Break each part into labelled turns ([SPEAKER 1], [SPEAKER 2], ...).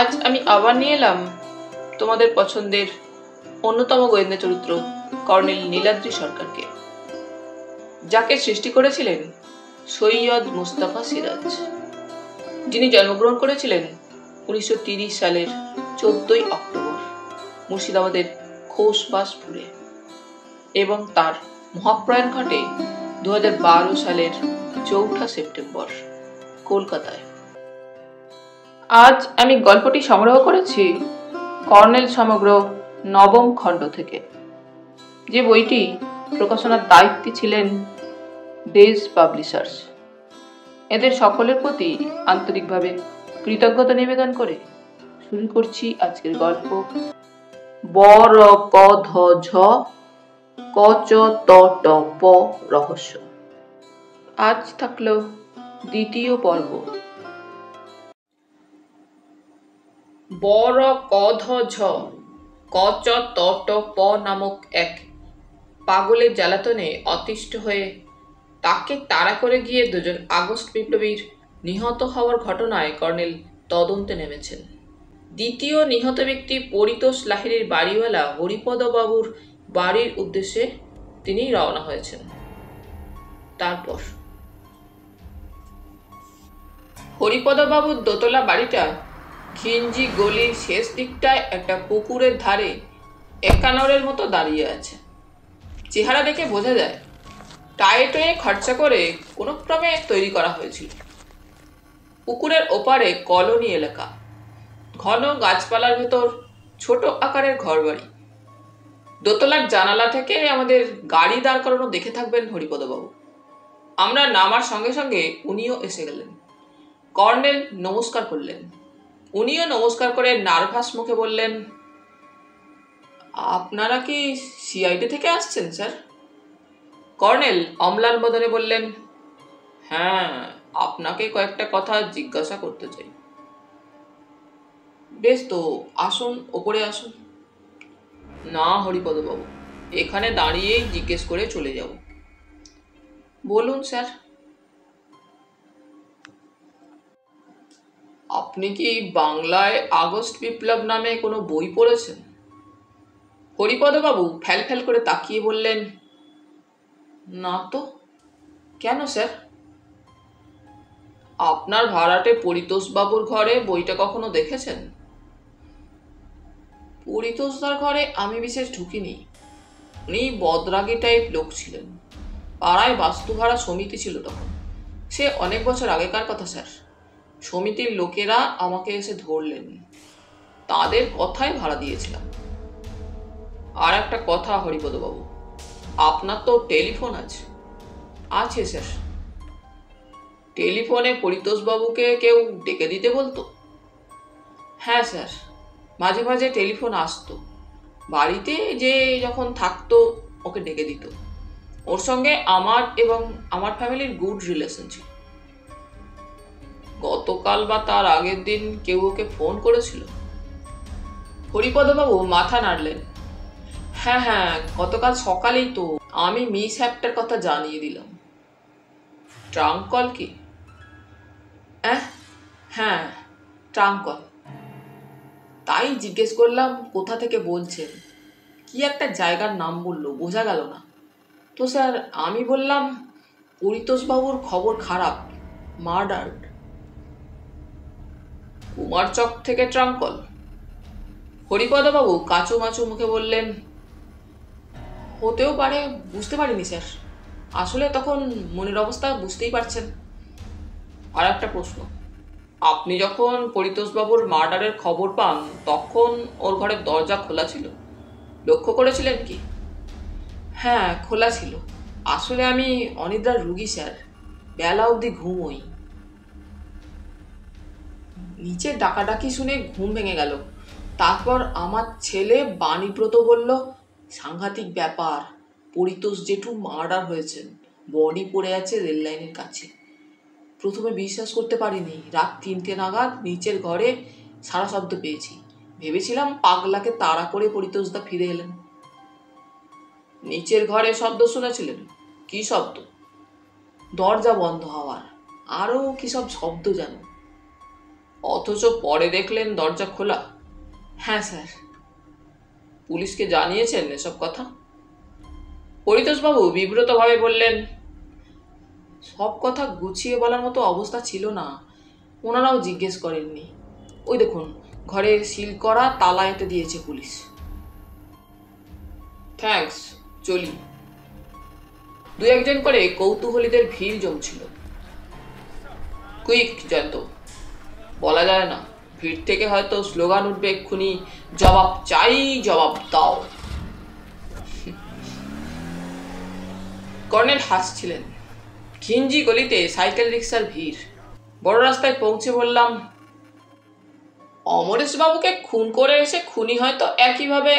[SPEAKER 1] আজ আমি আবার নিয়ে এলাম তোমাদের পছন্দের অন্যতম গোয়েন্দা চরিত্র কর্নেল নীলাদ্রি সরকারকে, যাকে সৃষ্টি করেছিলেন সৈয়দ মুস্তাফা সিরাজ, যিনি জন্মগ্রহণ করেছিলেন 1930 সালের 14ই অক্টোবর মুর্শিদাবাদের খোসবাসপুরে এবং তার মহাপ্রয়াণ ঘটে 2012 সালের 4 সেপ্টেম্বর কলকাতায়। আজ আমি গল্পটি সংগ্রহ করেছি কর্নেল সমগ্র নবম খণ্ড থেকে, যে বইটি প্রকাশনার দায়িত্বে ছিলেন ডেজ পাবলিশার্স। এদের সকলের প্রতি আন্তরিকভাবে কৃতজ্ঞতা নিবেদন করে শুরু করছি আজকের গল্প বর ক ধ ঝ ক চ ত ট প রহস্য। আজ থাকলো দ্বিতীয় পর্ব। বর ক ধ ঝ ক চ ত ট প নামক এক পাগলের জ্বালাতনে অতিষ্ঠ হয়ে তাকে তাড়া করে গিয়ে দুজন আগস্ট বিপ্লবীর নিহত হওয়ার ঘটনায় কর্নেল তদন্তে নেমেছেন। দ্বিতীয় নিহত ব্যক্তি পরিতোষ লাহিড়ীর বাড়িওয়ালা হরিপদবাবুর বাড়ির উদ্দেশ্যে তিনি রওনা হয়েছেন। তারপর হরিপদবাবুর দোতলা বাড়িটা ঘিঞ্জি গলির শেষ দিকটায় একটা পুকুরের ধারে একানরের মতো দাঁড়িয়ে আছে। চেহারা দেখে বোঝা যায় টায়ে টয়ে খরচা করে কোনো ক্রমে তৈরি করা হয়েছিল। পুকুরের ওপারে কলোনি এলাকা, ঘন গাছপালার ভেতর ছোট আকারের ঘরবাড়ি। দোতলার জানালা থেকে আমাদের গাড়ি দাঁড় করানো দেখে থাকবেন হরিপদবাবু। আমরা নামার সঙ্গে সঙ্গে উনিও এসে গেলেন। কর্নেল নমস্কার করলেন, উনিও নমস্কার করে নার্ভাস মুখে বললেন, আপনারা কি সিআইডি থেকে আসছেন স্যার? কর্নেল অম্লান বদনে বললেন, হ্যাঁ, আপনাকে কয়েকটা কথা জিজ্ঞাসা করতে চাই। বেশ তো, আসুন, ওপরে আসুন। না হরিপদবাবু, এখানে দাঁড়িয়েই জিজ্ঞেস করে চলে যাব। বলুন স্যার। আপনি কি বাংলায় আগস্ট বিপ্লব নামে কোনো বই পড়েছেন? হরিপদবাবু ফ্যাল ফ্যাল করে তাকিয়ে বললেন, না তো। কেন স্যার? আপনার ভাড়াটে পরিতোষবাবুর ঘরে বইটা কখনো দেখেছেন? পরিতোষদার ঘরে আমি বিশেষ ঢুকিনি। উনি বদরাগী টাইপ লোক ছিলেন। পাড়ায় বাস্তুভাড়া সমিতি ছিল তখন। সে অনেক বছর আগেকার কথা স্যার। সমিতির লোকেরা আমাকে এসে ধরলেন, তাদের কথাই ভাড়া দিয়েছিলাম। আর একটা কথা হরিপদবাবু, আপনার তো টেলিফোন আছে? আছে স্যার। টেলিফোনে পরিতোষবাবুকে কেউ ডেকে দিতে বলতো? হ্যাঁ স্যার, মাঝে মাঝে টেলিফোন আসতো। বাড়িতে যে যখন থাকতো ওকে ডেকে দিত। ওর সঙ্গে আমার এবং আমার ফ্যামিলির গুড রিলেশন ছিল। গতকাল বা তার আগের দিন কেউ ওকে ফোন করেছিল? হরিপদবাবু মাথা নাড়লেন। হ্যাঁ হ্যাঁ, গতকাল সকালেই তো আমি মিস হ্যাপটার কথা জানিয়ে দিলাম। ট্রাঙ্ক কল কি? হ্যাঁ, ট্রাঙ্ক কল। তাই জিজ্ঞেস করলাম কোথা থেকে বলছেন। কি একটা জায়গার নাম বললো, বোঝা গেল না তো স্যার। আমি বললাম পরিতোষবাবুর খবর খারাপ, মার্ডার্ড। কুমারচক থেকে ট্রাঙ্ক কল? হরিপদবাবু কাঁচু মাচু মুখে বললেন, হতেও পারে, বুঝতে পারিনি স্যার। আসলে তখন মনের অবস্থা বুঝতেই পারছেন। আর একটা প্রশ্ন, আপনি যখন পরিতোষবাবুর মার্ডারের খবর পান তখন ওর ঘরের দরজা খোলা ছিল? লক্ষ্য করেছিলেন কি? হ্যাঁ, খোলা ছিল। আসলে আমি অনিদ্রার রুগী স্যার, বেলা অবধি ঘুমোই। নিচে ডাকাডাকি শুনে ঘুম ভেঙে গেল। তারপর আমার ছেলে বাণীব্রত বলল, সাংঘাতিক ব্যাপার, পরিতোষ জেঠু মার্ডার হয়েছেন, বডি পড়ে আছে রেল লাইনের কাছে। প্রথমে বিশ্বাস করতে পারিনি। রাত 3টে নাগাদ নিচের ঘরে সারা শব্দ পেয়েছি। ভেবেছিলাম পাগলাকে তাড়া করে পরিতোষদা ফিরে এলেন। নিচের ঘরে শব্দ শুনেছিলেন? কি শব্দ? দরজা বন্ধ হওয়ার, আরও কি সব শব্দ যেন। অথচ পরে দেখলেন দরজা খোলা। হ্যাঁ স্যার। পুলিশকে জানিয়েছেন এসব কথা? পরিতোষবাবু বিব্রতভাবে বললেন, সব কথা গুছিয়ে বলার মতো অবস্থা ছিল না, ওনারাও জিজ্ঞেস করেননি। ওই দেখুন, ঘরে সিল করা তালা এঁটে দিয়েছে পুলিশ। থ্যাঙ্কস, চলি। দু একজন করে কৌতূহলীদের ভিড় জমছিল। কুইক জয়ন্ত, বলা যায় না, ভিড় থেকে হয়তো স্লোগান উঠবে এক্ষুনি, জবাব চাই, জবাব দাও। কর্নেল হাসছিলেন। ঘিঞ্জি গলিতে সাইকেল রিক্সার ভিড়। বড় রাস্তায় পৌঁছে বললাম, অমরেশবাবুকে খুন করে এসে খুনি হয়তো একইভাবে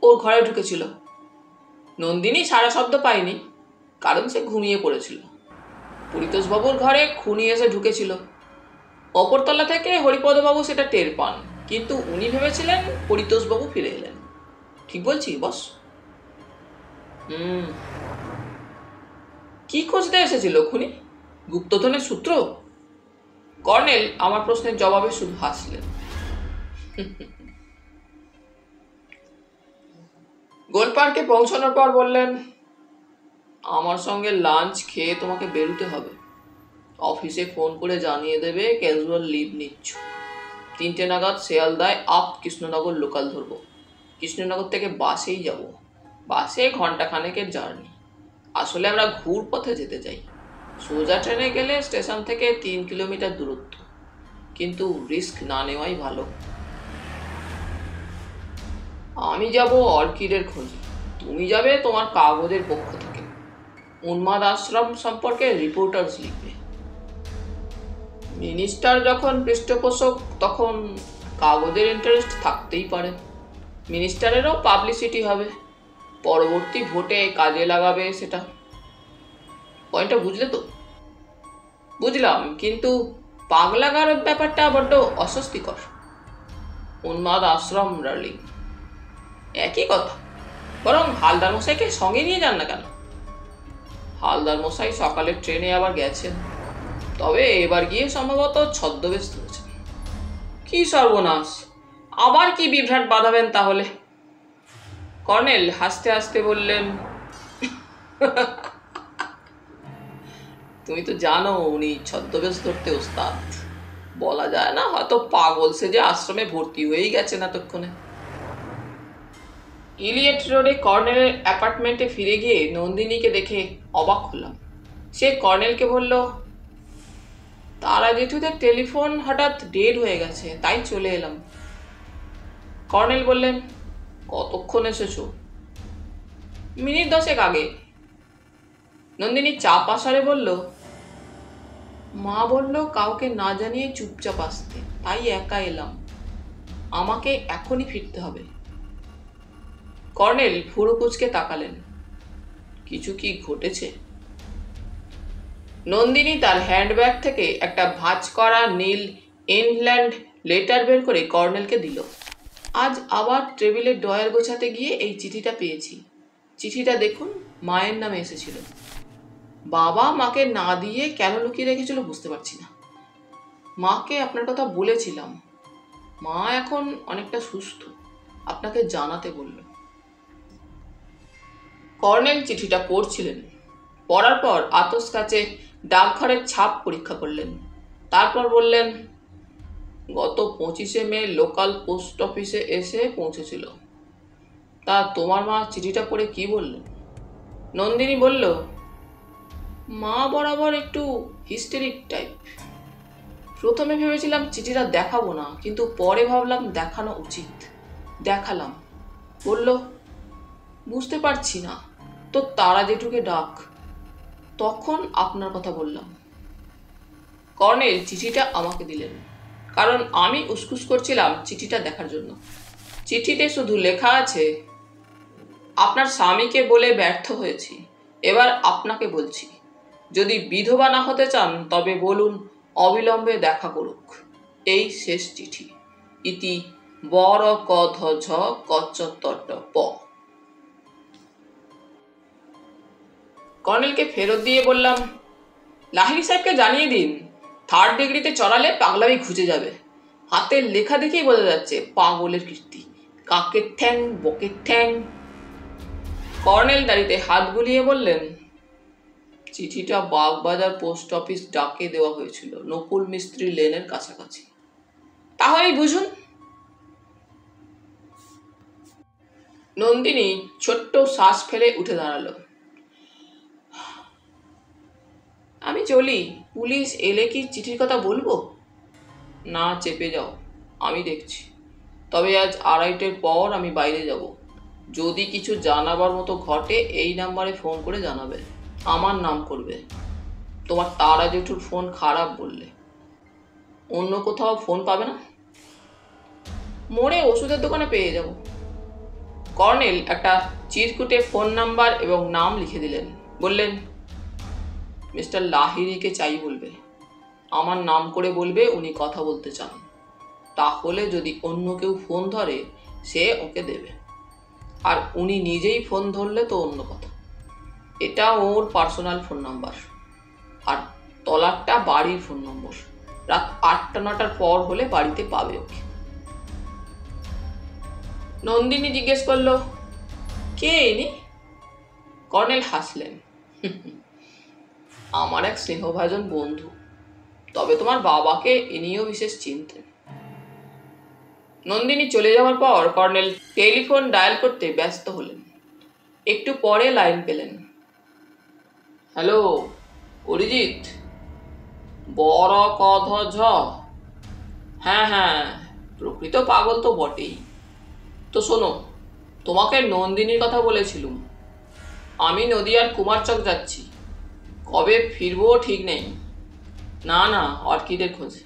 [SPEAKER 1] ওর ঘরে ঢুকেছিল। নন্দিনী সারা শব্দ পায়নি, কারণ সে ঘুমিয়ে পড়েছিল। পরিতোষবাবুর ঘরে খুনি এসে ঢুকেছিল। অপরতলা থেকে হরিপদবাবু সেটা টের পান, কিন্তু উনি ভেবেছিলেন পরিতোষবাবু ফিরে এলেন। ঠিক বলছি বস? কি খুঁজতে এসেছিল খুনি? গুপ্তধনের সূত্র? কর্নেল আমার প্রশ্নের জবাবে শুধু হাসলেন। গোল পার্কে পৌঁছানোর পর বললেন, আমার সঙ্গে লাঞ্চ খেয়ে তোমাকে বেরোতে হবে। অফিসে ফোন করে জানিয়ে দেবে ক্যাজুয়াল লিভ নিচ্ছ। 3টে নাগাদ শিয়ালদায় আপ কৃষ্ণনগর লোকাল ধরবো। কৃষ্ণনগর থেকে বাসেই যাব। বাসে ঘন্টাখানেকের জার্নি। আসলে আমরা ঘুর পথে যেতে চাই। সোজা ট্রেনে গেলে স্টেশন থেকে 3 কিলোমিটার দূরত্ব, কিন্তু রিস্ক না নেওয়াই ভালো। আমি যাব অর্কিডের খোঁজে, তুমি যাবে তোমার কাগজের পক্ষ থেকে। উন্মাদ আশ্রম সম্পর্কে রিপোর্টার্স লিখবে। মিনিস্টার যখন পৃষ্ঠপোষক, তখন কাগজের ইন্টারেস্ট থাকতেই পারে। মিনিস্টারেরও পাবলিসিটি হবে, পরবর্তী ভোটে কাজে লাগাবে সেটা। পয়েন্টটা বুঝলে তো? বুঝলাম, কিন্তু পাগলাগারদ ব্যাপারটা বড্ড অস্বস্তিকর। উন্মাদ আশ্রম ডার্লিং, একই কথা। বরং হালদার মশাইকে সঙ্গে নিয়ে যান না কেন? হালদার মশাই সকালের ট্রেনে আবার গেছেন, তবে এবার গিয়ে সম্ভবত ছদ্মবেশ ধরেছেন। কি সর্বনাশ! আবার কি বিভ্রাট বাঁধাবেন তাহলে? কর্নেল হাসতে হাসতে বললেন, তুমি তো জানো উনি ছদ্মবেশ ধরতে ওস্তাদ। বলা যায় না, হয়তো পাগল সেজে আশ্রমে ভর্তি হয়েই গেছেন এতক্ষণে। ইলিয়ট রোডে কর্নেলের অ্যাপার্টমেন্টে ফিরে গিয়ে নন্দিনীকে দেখে অবাক হলাম। সে কর্নেলকে বলল, তারা জেঠুদের টেলিফোন হঠাৎ ডেড হয়ে গেছে, তাই চলে এলাম। কর্নেল বললেন, কতক্ষণ এসেছো? মিনিট 10 আগে। নন্দিনী চাপ আসারে বলল, মা বলল কাউকে না জানিয়ে চুপচাপ আসতে, তাই একা এলাম। আমাকে এখনই ফিরতে হবে। কর্নেল ভুরু কুঁচকে তাকালেন। কিছু কি ঘটেছে? নন্দিনী তার হ্যান্ডব্যাগ থেকে একটা ভাঁজ করা নীল ইনল্যান্ড লেটার বের করে কর্নেলকে দিল। আজ আবার টেবিলের ড্রয়ার গোছাতে গিয়ে এই চিঠিটা পেয়েছি। চিঠিটা দেখুন, মায়ের নামে এসেছিল। বাবা মাকে না দিয়ে কেন লুকিয়ে রেখেছিল বুঝতে পারছি না। মাকে আপনার কথা বলেছিলাম, মা এখন অনেকটা সুস্থ, আপনাকে জানাতে বলল। কর্নেল চিঠিটা পড়ছিলেন। পড়ার পর আতস কাচে ডাকঘরের ছাপ পরীক্ষা করলেন। তারপর বললেন, গত 25শে মে লোকাল পোস্ট অফিসে এসে পৌঁছেছিল। তা তোমার মা চিঠিটা পড়ে কি বলল? নন্দিনী বলল, মা বরাবর একটু হিস্টেরিক টাইপ। প্রথমে ভেবেছিলাম চিঠিটা দেখাবো না, কিন্তু পরে ভাবলাম দেখানো উচিত। দেখালাম। বলল, বুঝতে পারছি না, তো তারা জেঠুকে ডাক। তখন আপনার কথা বললাম। কর্নেল চিঠিটা আমাকে দিলেন, কারণ আমি উসকুস করছিলাম চিঠিটা দেখার জন্য। চিঠিতে শুধু লেখা আছে, আপনার স্বামীকে বলে ব্যর্থ হয়েছি, এবার আপনাকে বলছি, যদি বিধবা না হতে চান তবে বলুন, অবিলম্বে দেখা করুক। এই শেষ চিঠি। ইতি বর ক ধ ঝ কচ্চত্তট প। কর্নেলকে ফেরত দিয়ে বললাম, লাহিড়ী সাহেবকে জানিয়ে দিন, 3rd ডিগ্রিতে চড়ালে পাগলামি ঘুচে যাবে। হাতের লেখা দেখেই বোঝা যাচ্ছে পাগলের কীর্তি। কাকের ঠ্যাং, বকের ঠ্যাং। কর্নেল দাঁড়িতে হাত বুলিয়ে বললেন, চিঠিটা বাগবাজার পোস্ট অফিস ডাকে দেওয়া হয়েছিল, নকুল মিস্ত্রি লেনের কাছাকাছি। তাহলেই বুঝুন। নন্দিনী ছোট্ট শ্বাস ফেলে উঠে দাঁড়ালো। আমি চলি, পুলিশ এলে কি চিঠির কথা বলবো? না, চেপে যাও, আমি দেখছি। তবে আজ 2:30টার পর আমি বাইরে যাব। যদি কিছু জানাবার মতো ঘটে এই নাম্বারে ফোন করে জানাবে। আমার নাম করবে। তোমার তারা জেঠুর ফোন খারাপ বললে। অন্য কোথাও ফোন পাবে না? মোড়ে ওষুধের দোকানে পেয়ে যাব। কর্নেল একটা চিরকুটে ফোন নাম্বার এবং নাম লিখে দিলেন। বললেন, মিস্টার লাহিড়িকে চাই বলবে। আমার নাম করে বলবে উনি কথা বলতে চান। তাহলে যদি অন্য কেউ ফোন ধরে সে ওকে দেবে, আর উনি নিজেই ফোন ধরলে তো অন্য কথা। এটা ওর পার্সোনাল ফোন নাম্বার, আর তলারটা বাড়ির ফোন নম্বর। রাত 8টা-9টার পর হলে বাড়িতে পাবে ওকে। নন্দিনী জিজ্ঞেস করলো, কে ইনি? কর্নেল হাসলেন, আমার এক স্নেহভাজন বন্ধু। তবে তোমার বাবাকে ইনিও বিশেষ চিনতেন। নন্দিনী চলে যাওয়ার পর কর্নেল টেলিফোন ডায়াল করতে ব্যস্ত হলেন। একটু পরে লাইন পেলেন। হ্যালো, অরিজিৎ? বড় কধ ঝ? হ্যাঁ, প্রকৃত পাগল তো বটেই। তো শোনো, তোমাকে নন্দিনীর কথা বলেছিলুম। আমি নদিয়ার কুমারচক যাচ্ছি। কবে ফিরবো ঠিক নেই। না, অর্কিডের খোঁজে।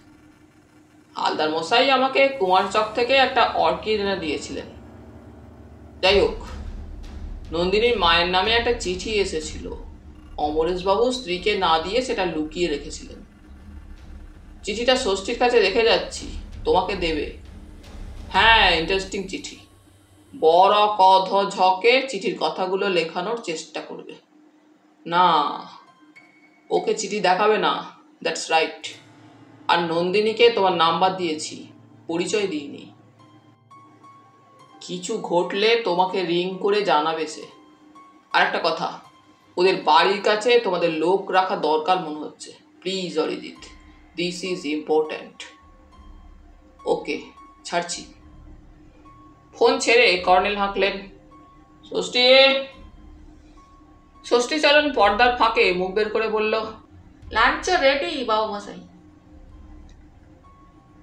[SPEAKER 1] হালদার মশাই আমাকে কুমারচক থেকে একটা অর্কিড এনে দিয়েছিলেন। যাই হোক, নন্দিনীর মায়ের নামে একটা চিঠি এসেছিল। অমরেশবাবু স্ত্রীকে না দিয়ে সেটা লুকিয়ে রেখেছিলেন। চিঠিটা ষষ্ঠীর কাছে রেখে যাচ্ছি, তোমাকে দেবে। হ্যাঁ, ইন্টারেস্টিং চিঠি। বড় কধ ঝকে চিঠির কথাগুলো লেখানোর চেষ্টা করবে। না, ওকে চিঠি দেখাবে না। That's right. আর নন্দিনীকে তোমার নাম্বার দিয়েছি, পরিচয় দিইনি। কিছু ঘটলে তোমাকে রিং করে জানাবে সে। আর একটা কথা, ওদের বাড়ির কাছে তোমাদের লোক রাখা দরকার মনে হচ্ছে। Please Arijit, this is important. Okay, ছাড়ছি। ফোন ছেড়ে কর্নেল হাঁকলেন, ষষ্ঠী। ষষ্ঠী চলন পর্দার ফাঁকে মুখ বের করে বলল, লাঞ্চ রেডি বাবু মশাই।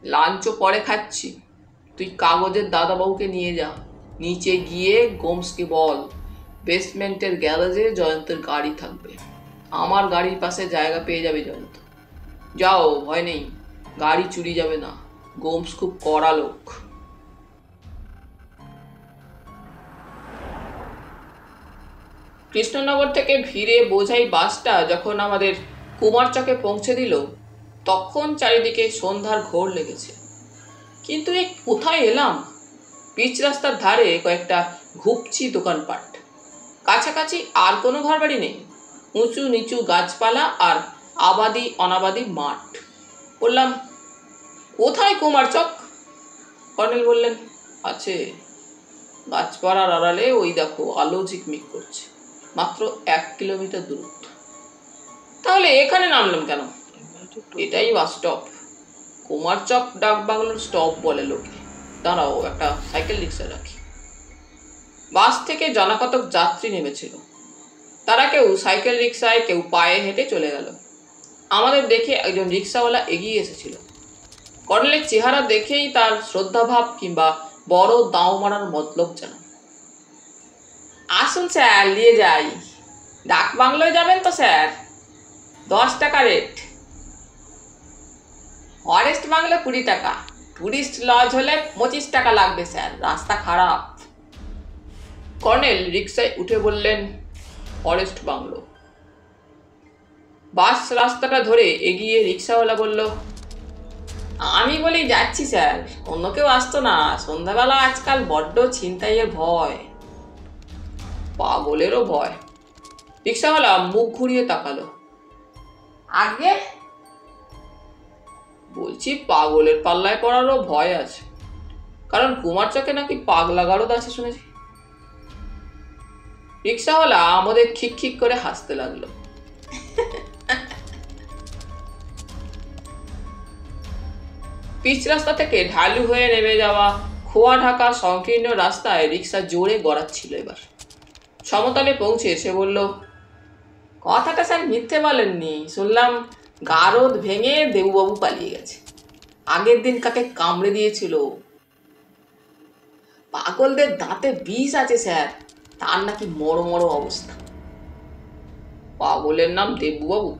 [SPEAKER 1] লাঞ্চও পরে খাচ্ছি। তুই কাগজের দাদাবাবুকে নিয়ে যা। নিচে গিয়ে গোমসকে বল বেসমেন্টের গ্যারেজে জয়ন্তের গাড়ি থাকবে। আমার গাড়ির পাশে জায়গা পেয়ে যাবে জয়ন্ত। যাও, ভয় নেই, গাড়ি চুরি যাবে না। গোমস খুব কড়া লোক। কৃষ্ণনগর থেকে ভিড়ে বোঝাই বাসটা যখন আমাদের কুমারচকে পৌঁছে দিল, তখন চারিদিকে সন্ধ্যার ঘোর লেগেছে। কিন্তু এ কোথায় এলাম? পিচ রাস্তার ধারে কয়েকটা ঘুপচি দোকানপাট, কাছাকাছি আর কোনো ঘরবাড়ি নেই। উঁচু নিচু গাছপালা আর আবাদি অনাবাদি মাঠ। বললাম, কোথায় কুমারচক? কর্নেল বললেন, আছে গাছপাড়ার আড়ালে, ওই দেখো আলো ঝিকমিক করছে, মাত্র 1 কিলোমিটার দূরত্ব। তাহলে এখানে নামলাম কেন? এটাই বাস স্টপ। কুমারচক ডাক বাংলোর স্টপ বলে লোকে। দাঁড়াও, একটা সাইকেল রিক্সা রাখি। বাস থেকে জনাকতক যাত্রী নেমেছিল। তারা কেউ সাইকেল রিক্সায়, কেউ পায়ে হেঁটে চলে গেল। আমাদের দেখে একজন রিক্সাওয়ালা এগিয়ে এসেছিল। কর্নেলের চেহারা দেখেই তার শ্রদ্ধাভাব কিংবা বড় দাও মারার মতলব যেন। আসুন স্যার, নিয়ে যাই। ডাক বাংলোয় যাবেন তো স্যার? 10 টাকা রেট। ফরেস্ট বাংলো 20 টাকা। টুরিস্ট লজ হলে 25 টাকা লাগবে স্যার, রাস্তা খারাপ। কর্নেল রিক্সায় উঠে বললেন, ফরেস্ট বাংলো। বাস রাস্তাটা ধরে এগিয়ে রিক্সাওয়ালা বলল, আমি বলেই যাচ্ছি স্যার, অন্য কেউ আসতো না। সন্ধ্যাবেলা আজকাল বড্ড ছিনতাইয়ের ভয়। পাগলেরও ভয়। রিক্সাওয়ালা মুখ ঘুরিয়ে তাকালো। আগে বলছি পাগলের পাল্লায় পড়ারও ভয় আছে, কারণ কুমারচকে নাকি পাগলা গারদ আছে শুনেছি। রিক্সাওয়ালা আমাদের খিক করে হাসতে লাগলো। পিচ রাস্তা থেকে ঢালু হয়ে নেমে যাওয়া খোয়া ঢাকা সংকীর্ণ রাস্তায় রিক্সা জোরে গড়াচ্ছিল। এবার সমতলে পৌঁছে সে বলল, কথাটা স্যার মিথ্যে বলেননি, শুনলাম গারদ ভেঙে দেবুবাবু পালিয়ে গেছে। আগের দিন কাকে কামড়ে দিয়েছিল। পাগলদের দাঁতে বিষ আছে স্যার, তার নাকি মরো মরো অবস্থা। পাগলের নাম দেবুবাবু?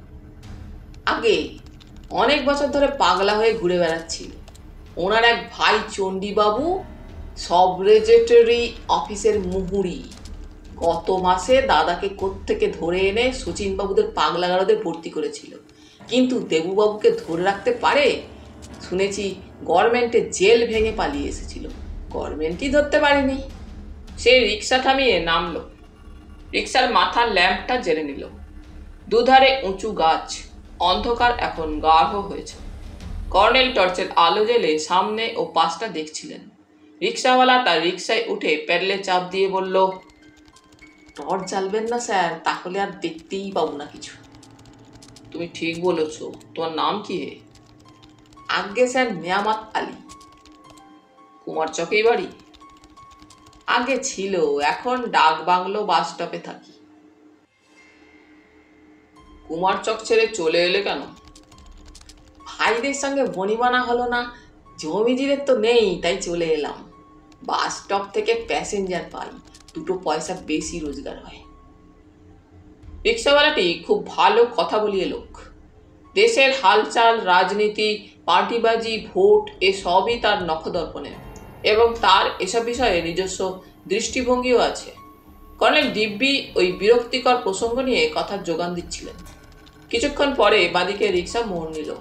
[SPEAKER 1] আগে অনেক বছর ধরে পাগলা হয়ে ঘুরে বেড়াচ্ছিল। ওনার এক ভাই চণ্ডীবাবু সব রেজিস্ট্রি অফিসের মুহুরি গত মাসে দাদাকে কোত্থেকে ধরে এনে শচীনবাবুদের পাগলা গারদে ভর্তি করেছিল, কিন্তু দেবুবাবুকে ধরে রাখতে পারে? শুনেছি গভর্নমেন্টের জেল ভেঙে পালিয়ে এসেছিল, গভর্নমেন্টই ধরতে পারেনি। সে রিক্সা থামিয়ে নামলো, রিক্সার মাথার ল্যাম্পটা জ্বেলে নিল। দুধারে উঁচু গাছ, অন্ধকার এখন গাঢ় হয়েছে। কর্নেল টর্চের আলো জ্বেলে সামনে ও পাশটা দেখছিলেন। রিক্সাওয়ালা তার রিক্সায় উঠে প্যাডেলে চাপ দিয়ে বলল, টর্চ জ্বালবেন না স্যার, তাহলে আর দেখতেই পাবো না কিছু। তুমি ঠিক বলেছ। তোমার নাম কি হে? আজ্ঞে স্যার নেয়ামত আলী। কুমারচকেই বাড়ি? আগে ছিল, এখন ডাক বাংলো বাস স্টপে থাকি। কুমারচক ছেড়ে চলে এলে কেন? ভাইদের সঙ্গে বনিবানা হলো না, জমিজিদের তো নেই, তাই চলে এলাম। বাস স্টপ থেকে প্যাসেঞ্জার পাই, দুটো পয়সা বেশি রোজগার হয়। রিক্সাওয়ালাটি খুব ভালো কথা বলিয়ে লোক। দেশের হালচাল, রাজনীতি, পার্টিবাজি, ভোট এসবই তার নখদর্পণে, এবং তার এসব বিষয়ে নিজস্ব দৃষ্টিভঙ্গিও আছে। কর্নেল দিব্যি ওই বিরক্তিকর প্রসঙ্গ নিয়ে কথার যোগান দিচ্ছিলেন। কিছুক্ষণ পরে বাদিকে রিক্সা মোড় নিল।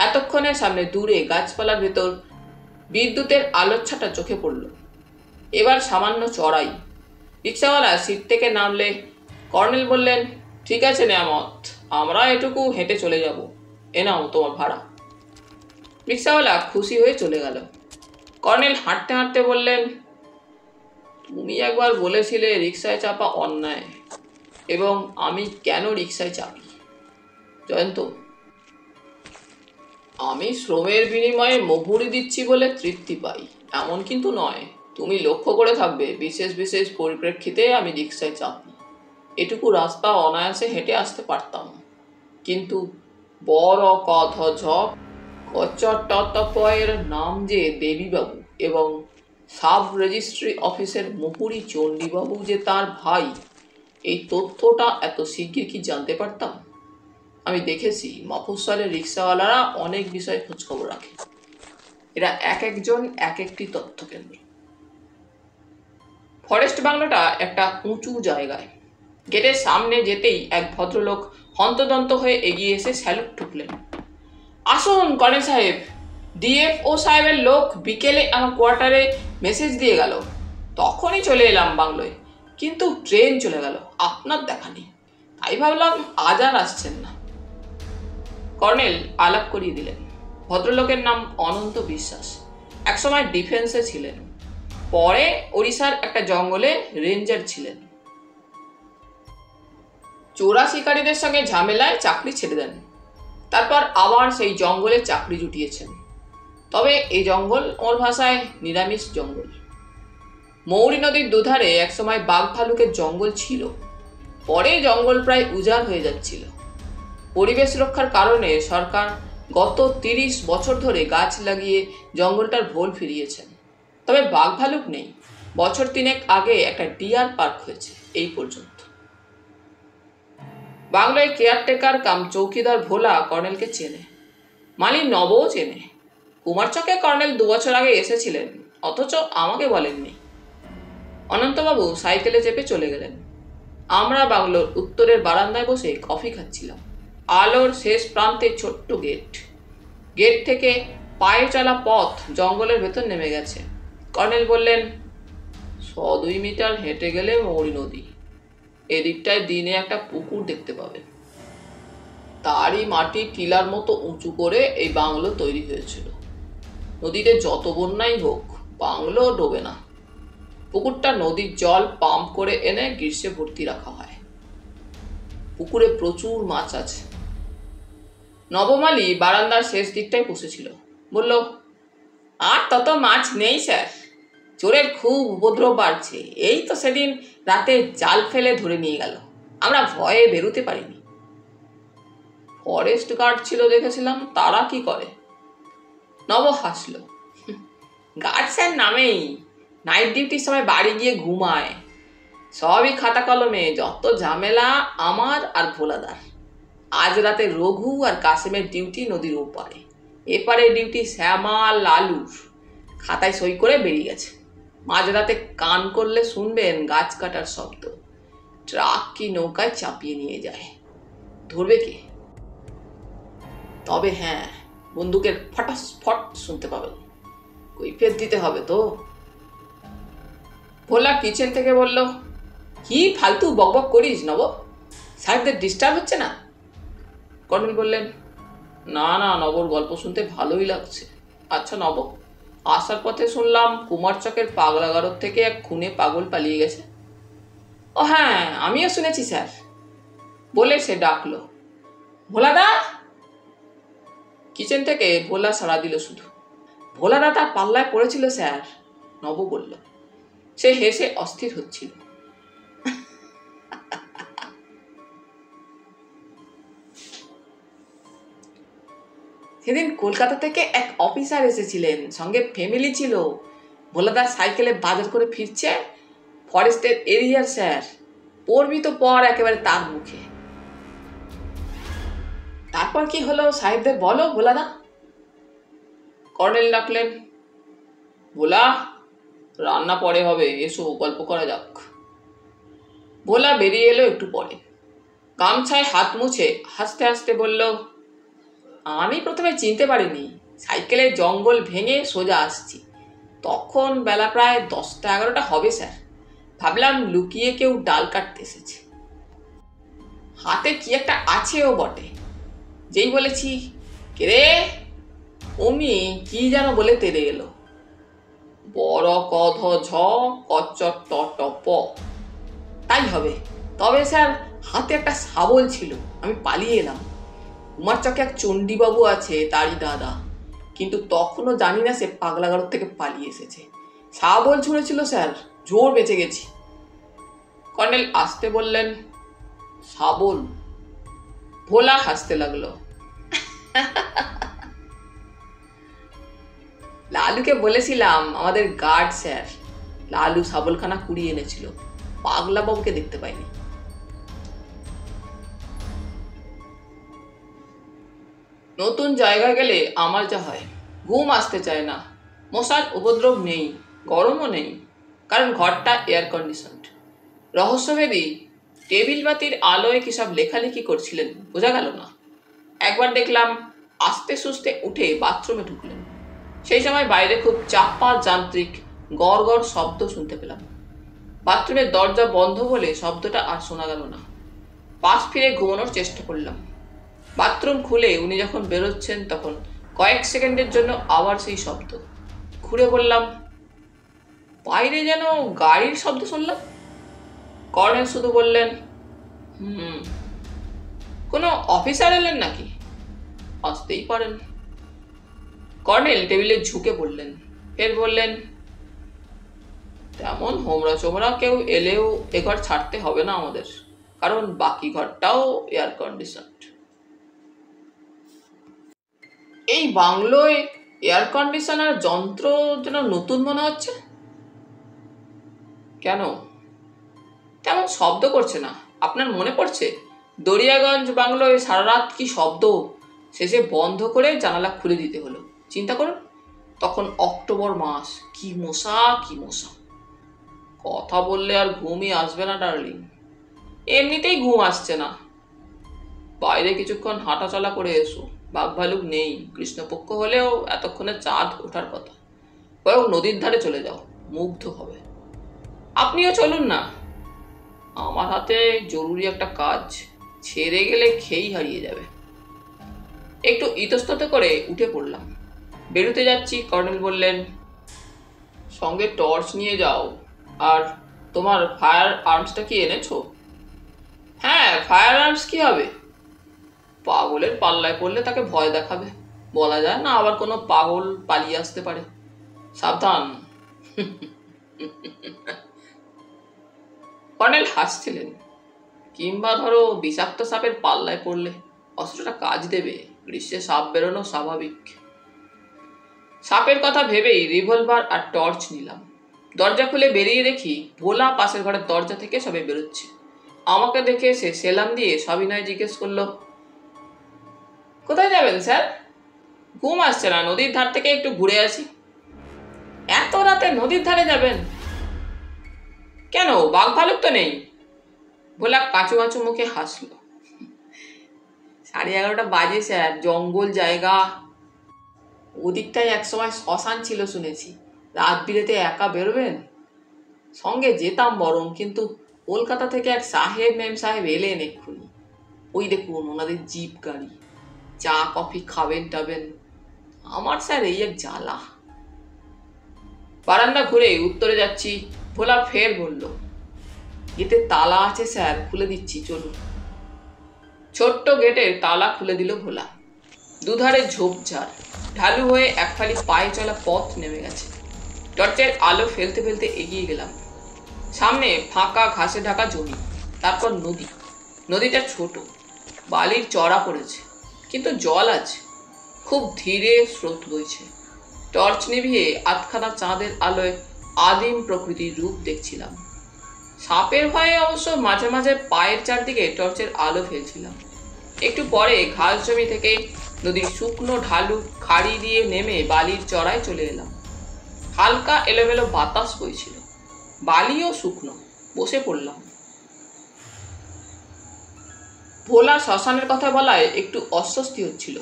[SPEAKER 1] এতক্ষণে সামনে দূরে গাছপালার ভেতর বিদ্যুতের আলোচ্ছাটা চোখে পড়ল। এবার সামান্য চড়াই। রিক্সাওয়ালা সিট থেকে নামলে কর্নেল বললেন, ঠিক আছে নেয়ামত, আমরা এটুকু হেঁটে চলে যাব, এ নাও তোমার ভাড়া। রিক্সাওয়ালা খুশি হয়ে চলে গেল। কর্নেল হাঁটতে হাঁটতে বললেন, তুমি একবার বলেছিলে রিক্সায় চাপা অন্যায়, এবং আমি কেন রিক্সায় চাপি। জয়ন্ত, আমি শ্রমের বিনিময়ে মজুরি দিচ্ছি বলে তৃপ্তি পাই, এমন কিন্তু নয়। তুমি লক্ষ্য করে থাকবে, বিশেষ বিশেষ পরিপ্রেক্ষিতে আমি রিক্সায় চাপি। এটুকু রাস্তা অনায়াসে হেঁটে আসতে পারতাম, কিন্তু বড় কথ ঝক কচট্টপয়ের নাম যে দেবীবাবু এবং সাব রেজিস্ট্রি অফিসের মুহুরি চণ্ডীবাবু যে তার ভাই, এই তথ্যটা এত শিগগির কি জানতে পারতাম? আমি দেখেছি মফস্বলের রিক্সাওয়ালারা অনেক বিষয়ে খোঁজখবর রাখে। এরা এক একজন এক একটি তথ্য কেন্দ্র। ফরেস্ট বাংলোটা একটা উঁচু জায়গায়। গেটের সামনে যেতেই এক ভদ্রলোক হন্তদন্ত হয়ে এগিয়ে এসে স্যালুট ঠুকলেন। আসুন কর্নেল সাহেব, ডিএফও সাহেবের লোক বিকেলে আমার কোয়ার্টারে মেসেজ দিয়ে গেল, তখনই চলে এলাম বাংলোয়, কিন্তু ট্রেন চলে গেল, আপনার দেখা নেই, তাই ভাবলাম আজ আর আসছেন না। কর্নেল আলাপ করিয়ে দিলেন। ভদ্রলোকের নাম অনন্ত বিশ্বাস, একসময় ডিফেন্সে ছিলেন, পরে ওড়িশার একটা জঙ্গলে রেঞ্জার ছিলেন। চোরা শিকারীদের সঙ্গে ঝামেলায় চাকরি ছেড়ে দেন, তারপর আবার সেই জঙ্গলে চাকরি জুটিয়েছেন। তবে এই জঙ্গল ওর ভাষায় নিরামিষ জঙ্গল। মৌরী নদীর দুধারে একসময় বাঘ ভালুকের জঙ্গল ছিল, পরে জঙ্গল প্রায় উজাড় হয়ে যাচ্ছিল। পরিবেশ রক্ষার কারণে সরকার গত 30 বছর ধরে গাছ লাগিয়ে জঙ্গলটার ভোল ফিরিয়েছেন, তবে বাঘ ভালুক নেই। বছর 3 আগে একটা ডিয়ার পার্ক হয়েছে, এই পর্যন্ত। বাংলায় কেয়ারটেকার কাম চৌকিদার ভোলা কর্নেলকে চেনে, মালি নবও চেনে। কুমারচকে কর্নেল 2 বছর আগে এসেছিলেন, অথচ আমাকে বলেননি। অনন্তবাবু সাইকেলে চেপে চলে গেলেন। আমরা বাংলোর উত্তরের বারান্দায় বসে কফি খাচ্ছিলাম। আলোর শেষ প্রান্তে ছোট্ট গেট, গেট থেকে পায়ে চলা পথ জঙ্গলের ভেতর নেমে গেছে। কর্নেল বললেন, 100-2 মিটার হেঁটে গেলে মৌরী নদী, এদিকটায় দিনে একটা পুকুর দেখতে পাবে। তারই মাটি টিলার মতো উঁচু করে এই বাংলো তৈরি হয়েছিল। নদীতে যত বন্যাই হোক বাংলো ডোবে না। পুকুরটা নদীর জল পাম্প করে এনে গ্রীষ্মে ভর্তি রাখা হয়। পুকুরে প্রচুর মাছ আছে। নবমালী বারান্দার শেষ দিকটায় বসেছিল। বলল, আর তত মাছ নেই স্যার, চোরের খুব উপদ্রব বাড়ছে। এই তো সেদিন রাতে জাল ফেলে ধরে নিয়ে গেল, আমরা ভয়ে বেরোতে পারিনি। ফরেস্ট গার্ড ছিল দেখেছিলাম, তারা কি করে? নব হাসল। গার্ড স্যার নামেই, নাইট ডিউটির সময় বাড়ি গিয়ে ঘুমায়। সবই খাতা কলমে, যত ঝামেলা আমার আর ভোলাদার। আজ রাতে রঘু আর কাসেমের ডিউটি নদীর ওপারে, এপারে ডিউটি শ্যামা লালুর। খাতায় সই করে বেরিয়ে গেছে। মাঝরাতে কান করলে শুনবেন গাছ কাটার শব্দ। ট্রাক কি নৌকায় চাপিয়ে নিয়ে যায়, ধরবে কে? তবে হ্যাঁ, বন্দুকের ফটাসফট শুনতে পাবেন। কৈফিয়ত দিতে হবে তো। ভোলা কিচেন থেকে বলল, কি ফালতু বকবক করিস নব, সাহেবদের ডিস্টার্ব হচ্ছে না? কর্নেল বললেন, না না, নবর গল্প শুনতে ভালোই লাগছে। আচ্ছা নব, আসার পথে শুনলাম কুমারচকের পাগলাগারদ থেকে এক খুনে পাগল পালিয়ে গেছে। ও হ্যাঁ, আমিও শুনেছি স্যার, বলে সে ডাকলো, ভোলাদা। কিচেন থেকে ভোলা সাড়া দিল শুধু। ভোলাদা তার পাল্লায় পড়েছিল স্যার, নব বলল। সে হেসে অস্থির হচ্ছিল। সেদিন কলকাতা থেকে এক অফিসার এসেছিলেন, সঙ্গে ফ্যামিলি ছিল। ভোলাদার সাইকেলে বাজার করে ফিরছে, ফরেস্টের এরিয়ার স্যার। পড়বি তো পর একেবারে তার মুখে। তারপর কি হলো সাহেবদের বলো ভোলাদা। কর্নেল ডাকলেন, ভোলা, রান্না পরে হবে, এসো গল্প করা যাক। ভোলা বেরিয়ে এলো একটু পরে। গামছায় হাত মুছে হাসতে হাসতে বলল, আমি প্রথমে চিনতে পারিনি, সাইকেলে জঙ্গল ভেঙে সোজা আসছি। তখন বেলা প্রায় 10টা-11টা হবে স্যার। ভাবলাম লুকিয়ে কেউ ডাল কাটতে এসেছে। হাতে কি একটা আছেও বটে। যেই বলেছি কে রে, অমনি কি যেন বলে তেড়ে এলো, বড় কধ ঝ কচ্চর ট ট প। তাই হবে। তবে স্যার হাতে একটা শাবল ছিল, আমি পালিয়ে এলাম। কুমারচকে এক চণ্ডীবাবু আছে, তারই দাদা, কিন্তু তখনও জানি না সে পাগলাগারদ থেকে পালিয়ে এসেছে। শাবল ছুঁড়েছিল স্যার, জোর বেঁচে গেছি। কর্নেল আসতে বললেন, শাবল? ভোলা হাসতে লাগলো। লালুকে বলেছিলাম আমাদের গার্ড স্যার, লালু শাবলখানা কুড়িয়ে এনেছিল, পাগলা বাবুকে দেখতে পাইনি। নতুন জায়গায় গেলে আমার যা হয়, ঘুম আসতে চায় না। মশার উপদ্রব নেই, গরমও নেই, কারণ ঘরটা এয়ার কন্ডিশনড। রহস্যভেদী টেবিল বাতির আলোয় কিসব লেখালেখি করছিলেন, বোঝা গেল না। একবার দেখলাম আস্তে সুস্তে উঠে বাথরুমে ঢুকলেন। সেই সময় বাইরে খুব চাপা যান্ত্রিক গড় গড় শব্দ শুনতে পেলাম। বাথরুমের দরজা বন্ধ বলে শব্দটা আর শোনা গেল না। পাশ ফিরে ঘুমানোর চেষ্টা করলাম। বাথরুম খুলে উনি যখন বেরোচ্ছেন তখন কয়েক সেকেন্ডের জন্য আবার সেই শব্দ। ঘুরে বললাম, বাইরে যেন গাড়ির শব্দ শুনলাম। কর্নেল শুধু বললেন, কোনো অফিসার এলেন নাকি? আসতেই পারেন। কর্নেল টেবিলে ঝুঁকে বললেন, ফের বললেন, তেমন হোমরা চোমরা কেউ এলেও এ ঘর ছাড়তে হবে না আমাদের, কারণ বাকি ঘরটাও এয়ার কন্ডিশনড। এই বাংলোয় এয়ার কন্ডিশনার যন্ত্র যেন নতুন মনে হচ্ছে। কেন? তেমন শব্দ করছে না। আপনার মনে পড়ছে দরিয়াগঞ্জ বাংলোয় সারা রাত কি শব্দ, শেষে বন্ধ করে জানালা খুলে দিতে হলো। চিন্তা করুন, তখন অক্টোবর মাস, কি মশা কি মশা। কথা বললে আর ঘুমই আসবে না ডার্লিং, এমনিতেই ঘুম আসছে না। বাইরে কিছুক্ষণ হাঁটাচলা করে এসো, বাঘ ভালুক নেই, কৃষ্ণপক্ষ হলেও এতক্ষণে চাঁদ ওঠার কথা। বরং নদীর ধারে চলে যাও, মুগ্ধ হবে। আপনিও চলুন না, আমার হাতে জরুরি একটা কাজ, ছেড়ে গেলে খেই হারিয়ে যাবে। একটু ইতস্তত করে উঠে পড়লাম। বেরোতে যাচ্ছি, কর্নেল বললেন, সঙ্গে টর্চ নিয়ে যাও। আর তোমার ফায়ার আর্মসটা কি এনেছো? হ্যাঁ, ফায়ার আর্মস কি হবে? পাগলের পাল্লায় পড়লে তাকে ভয় দেখাবে, বলা যায় না আবার কোনো পাগল পালিয়ে আসতে পারে, সাবধান। কর্নেল হাসছিলেন। কিংবা ধরো বিষাক্ত সাপের পাল্লায় পড়লে অস্ত্রটা কাজ দেবে, গ্রীষ্মে সাপ বেরোনো স্বাভাবিক। সাপের কথা ভেবেই রিভলভার আর টর্চ নিলাম। দরজা খুলে বেরিয়ে দেখি ভোলা পাশের ঘরের দরজা থেকে সবে বেরোচ্ছে। আমাকে দেখে সে সেলাম দিয়ে সবিনয় জিজ্ঞেস করলো, কোথায় যাবেন স্যার? ঘুম আসছে না, নদীর ধার থেকে একটু ঘুরে আসি। এত রাতে নদীর ধারে যাবেন কেন? বাঘ ভালুক তো নেই? ভোলা কাঁচু কাঁচু মুখে হাসলো। 11:30 বাজে স্যার, জঙ্গল জায়গা। ওদিকটাই একসময় শ্মশান ছিল শুনেছি। রাত বিরেতে একা বেরোবেন? সঙ্গে যেতাম বরং, কিন্তু কলকাতা থেকে এক সাহেব মেম সাহেব এলেন এক্ষুনি। ওই দেখুন ওনাদের জিপ গাড়ি, চা কফি খাবেন টাবেন। আমার স্যার এই এক জ্বালা। বারান্দা ঘুরে উত্তরে যাচ্ছি, ভোলা ফের বলল, গেটে তালা আছে স্যার, খুলে দিচ্ছি চলুন। ছোট্ট গেটের তালা খুলে দিল ভোলা। দুধারে ঝোপঝাড়, ঢালু হয়ে এক ফালি পায়ে চলা পথ নেমে গেছে। টর্চের আলো ফেলতে ফেলতে এগিয়ে গেলাম। সামনে ফাঁকা ঘাসে ঢাকা জমি, তারপর নদী। নদীটা ছোট, বালির চড়া পড়েছে, কিন্তু জল আছে। খুব ধীরে স্রোত বইছে। টর্চ নিভিয়ে আধখানা চাঁদের আলোয় আদিম প্রকৃতির রূপ দেখছিলাম। সাপের ভয়ে অবশ্য মাঝে মাঝে পায়ের চারদিকে টর্চের আলো ফেলছিলাম। একটু পরে ঘাস জমি থেকে নদীর শুকনো ঢালু খাড়ি দিয়ে নেমে বালির চড়ায় চলে এলাম। হালকা এলোমেলো বাতাস বইছিল, বালিও শুকনো। বসে পড়লাম। ভোলা শ্মশানের কথা বলায় একটু অস্বস্তি হচ্ছিল।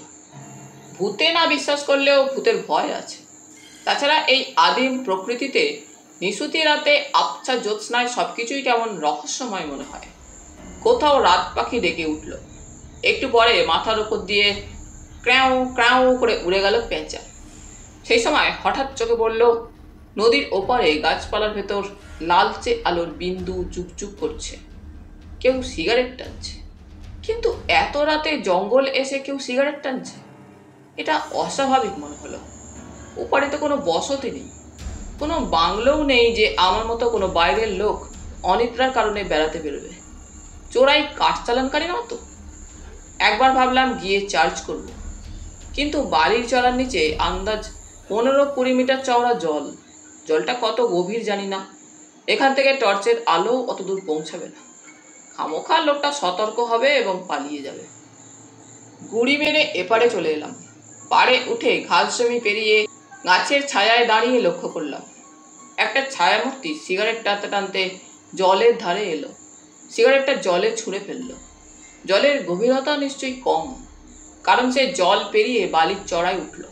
[SPEAKER 1] ভূতে না বিশ্বাস করলেও ভূতের ভয় আছে। তাছাড়া এই আদিম প্রকৃতিতে নিশুতি রাতে আবছা জ্যোৎস্নায় সবকিছুই কেমন রহস্যময় মনে হয়। কোথাও রাত পাখি ডেকে উঠল। একটু পরে মাথার উপর দিয়ে ক্র্যাও ক্র্যাও করে উড়ে গেল পেঁচা। সেই সময় হঠাৎ চোখে পড়ল নদীর ওপারে গাছপালার ভেতর লালচে আলোর বিন্দু চুপচুপ করছে। কেউ সিগারেট টানছে। কিন্তু এত রাতে জঙ্গল এসে কেউ সিগারেট টানছে, এটা অস্বাভাবিক মনে হলো। ওপারে তো কোনো বসতি নেই, কোনো বাংলোও নেই যে আমার মতো কোনো বাইরের লোক অনিদ্রার কারণে বেড়াতে বেরোবে। চোরাই কাঠ চালানকারী না তো। একবার ভাবলাম গিয়ে চার্জ করব, কিন্তু বালির চড়ার নিচে আন্দাজ 15-20 মিটার চওড়া জল। জলটা কত গভীর জানি না। এখান থেকে টর্চের আলো অত দূর পৌঁছাবে না। খামোখা লোকটা সতর্ক হবে এবং পালিয়ে যাবে। গুড়ি মেরে এপারে চলে এলাম। পাড়ে উঠে ঘাস জমি পেরিয়ে গাছের ছায়ায় দাঁড়িয়ে লক্ষ্য করলাম একটা ছায়ামূর্তি সিগারেট টানতে টানতে জলের ধারে এলো। সিগারেটটা জলে ছুঁড়ে ফেললো। জলের গভীরতা নিশ্চয়ই কম, কারণ সে জল পেরিয়ে বালির চড়ায় উঠল।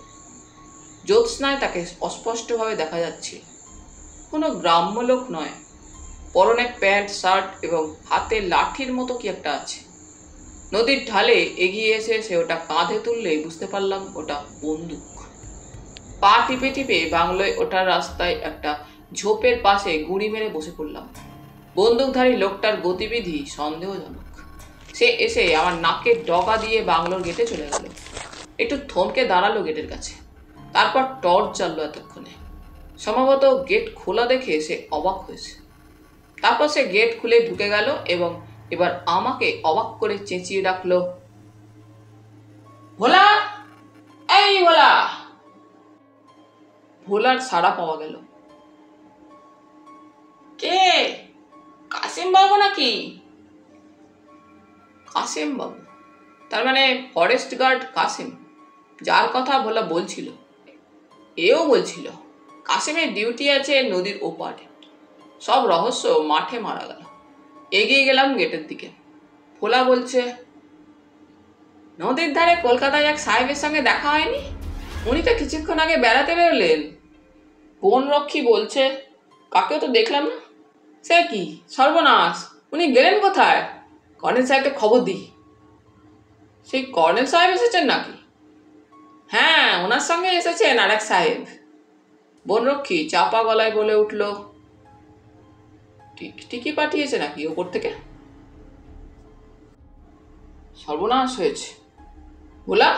[SPEAKER 1] জ্যোৎস্নায় তাকে অস্পষ্টভাবে দেখা যাচ্ছে। কোনো গ্রাম্য লোক নয়। পরনে প্যান্ট শার্ট এবং হাতে লাঠির মতো কি একটা আছে। নদীর ঢালে এগিয়ে এসে সে ওটা কাঁধে তুললেই বুঝতে পারলাম ওটা বন্দুক। পা টিপে টিপে বাংলোয় ওঠার রাস্তায় একটা ঝোপের পাশে গুঁড়ি মেরে বসে পড়লাম। বন্দুকধারী লোকটার গতিবিধি সন্দেহজনক। সে এসে আমার নাকের ডগা দিয়ে বাংলোর গেটে চলে গেল। একটু থমকে দাঁড়ালো গেটের কাছে, তারপর টর্চ জ্বাললো এতক্ষণে। সম্ভবত গেট খোলা দেখে সে অবাক হয়েছে। তারপর সে গেট খুলে ঢুকে গেল এবং এবার আমাকে অবাক করে চেঁচিয়ে ডাকলো, ভোলা, এই ভোলা। ভোলার সাড়া পাওয়া গেল। কে? কাসিম বাবু নাকি? কাসিম বাবু? তার মানে ফরেস্ট গার্ড কাসিম, যার কথা ভোলা বলছিল। এও বলছিল কাসিমের ডিউটি আছে নদীর ওপারে। সব রহস্য মাঠে মারা গেল। এগিয়ে গেলাম গেটের দিকে। ভোলা বলছে, নদীর ধারে কলকাতায় এক সাহেবের সঙ্গে দেখা হয়নি? উনি তো কিছুক্ষণ আগে বেড়াতে বেরোলেন। বনরক্ষী বলছে, কাকেও তো দেখলাম না। সে কি সর্বনাশ! উনি গেলেন কোথায়? কর্নেল সাহেবকে খবর দিই। সেই কর্নেল সাহেব এসেছেন নাকি? হ্যাঁ, ওনার সঙ্গে এসেছেন আরেক সাহেব। বনরক্ষী চাপা গলায় বলে উঠল, টিকটিকি পাঠিয়েছে নাকি ওপর থেকে? সর্বনাশ হয়েছে। ভোলা,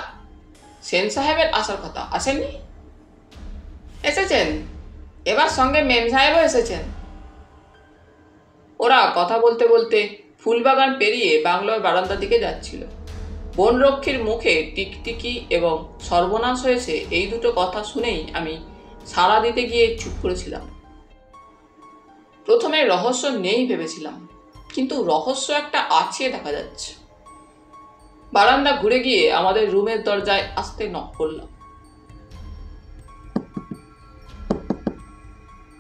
[SPEAKER 1] সেন সাহেবের আসার কথা, আসেননি? এসেছেন, এবার সঙ্গে মেম সাহেবও এসেছেন। ওরা কথা বলতে বলতে ফুলবাগান পেরিয়ে বাংলোর বারান্দার দিকে যাচ্ছিল। বনরক্ষীর মুখে টিকটিকি এবং সর্বনাশ হয়েছে এই দুটো কথা শুনেই আমি সাড়া দিতে গিয়ে চুপ করেছিলাম। প্রথমে রহস্য নেই ভেবেছিলাম, কিন্তু রহস্য একটা আছে দেখা যাচ্ছে। বারান্দা ঘুরে গিয়ে আমাদের রুমের দরজায় আস্তে নক করলাম।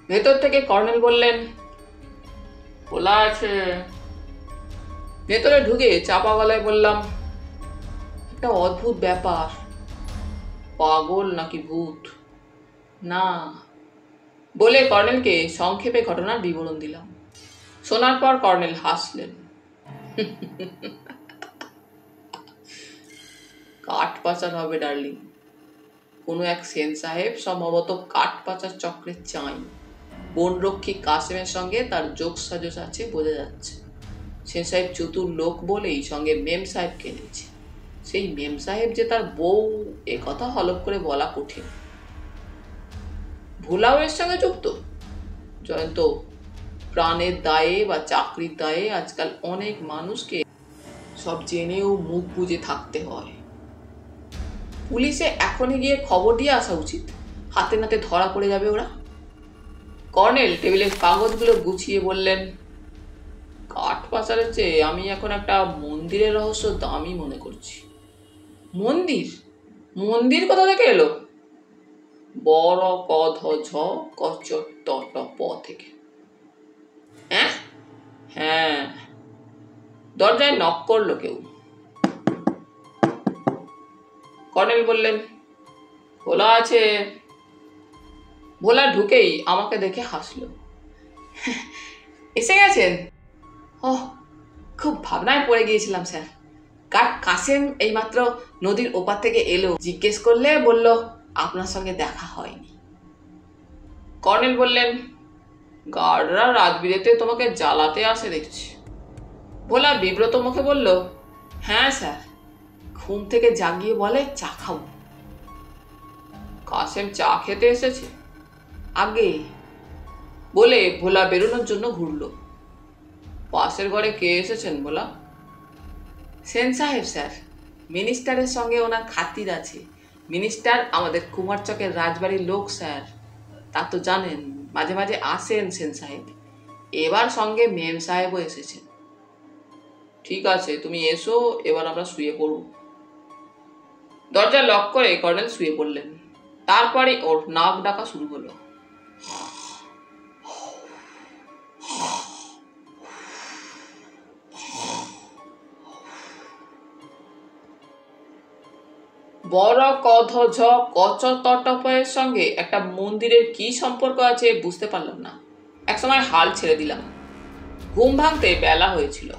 [SPEAKER 1] ভেতর থেকে কর্নেল বললেন, খোলা আছে। ভেতরে ঢুকে চাপা গলায় বললাম, একটা অদ্ভুত ব্যাপার। পাগল নাকি ভূত? না। বলে কর্নেলকে সংক্ষেপে ঘটনার বিবরণ দিলাম। শোনার পর কর্নেল হাসলেন। কাঠ পাচার হবে ডার্লিং। কোনো এক সেন সাহেব সম্ভবত কাঠ পাচার চক্রের চাই। বনরক্ষী কাসেমের সঙ্গে তার যোগ সাজস আছে বোঝা যাচ্ছে। সেন সাহেব চতুর লোক বলেই সঙ্গে মেম সাহেবকে এনেছে। সেই মেম সাহেব যে তার বউ, এ কথা হলফ করে বলা কঠিন। ভোলাও এর সঙ্গে যুক্ত? জয়ন্ত, প্রাণের দায়ে বা চাকরির দায়ে আজকাল অনেক মানুষকে সব জেনেও মুখ বুজে থাকতে হয়। পুলিশে এখনই গিয়ে খবর দিয়ে আসা উচিত, হাতে নাতে ধরা পড়ে যাবে ওরা। কর্নেল টেবিলের কাগজগুলো গুছিয়ে বললেন, কাঠ পাচারের চেয়ে আমি এখন একটা মন্দিরের রহস্য দামি মনে করছি। মন্দির? মন্দির কোথা থেকে এলো? বড় কধ ঝ কচ ট ট প থেকে। হ্যাঁ। দরজায় নক করলো কেউ। কর্নেল বললেন, খোলা আছে। ভোলা ঢুকেই আমাকে দেখে হাসলো। এসে গেছেন? ওহ, খুব ভাবনায় পড়ে গিয়েছিলাম স্যার। গার্ড কাসেম এইমাত্র নদীর ওপার থেকে এলো। জিজ্ঞেস করলে বলল আপনার সঙ্গে দেখা হয়নি। কর্নেল বললেন, গার্ডরা রাত বিরেতে তোমাকে জ্বালাতে আসে দেখছি। ভোলা বিব্রত মুখে বলল, হ্যাঁ স্যার, ঘুম থেকে জাগিয়ে বলে চা খাবো। কাসেম চা খেতে এসেছে? আগে। বলে ভোলা বেরোনোর জন্য ঘুরল। পাশের ঘরে কে এসেছেন ভোলা? সেন সাহেব স্যার, মিনিস্টারের সঙ্গে ওনার খাতির আছে। মিনিস্টার আমাদের কুমারচকের রাজবাড়ির লোক স্যার, তা তো জানেন। মাঝে মাঝে আসেন সেন সাহেব। এবার সঙ্গে মেম সাহেবও এসেছেন। ঠিক আছে, তুমি এসো, এবার আমরা শুয়ে পড়ব। দরজা লক করে কর্নেল শুয়ে পড়লেন। তারপরে ওর নাক ডাকা শুরু হলো। বড় কধ ঝ কচ তটপয়ের সঙ্গে একটা মন্দিরের কি সম্পর্ক আছে বুঝতে পারলাম না। একসময় হাল ছেড়ে দিলাম। ঘুম ভাঙতে বেলা হয়েছিল।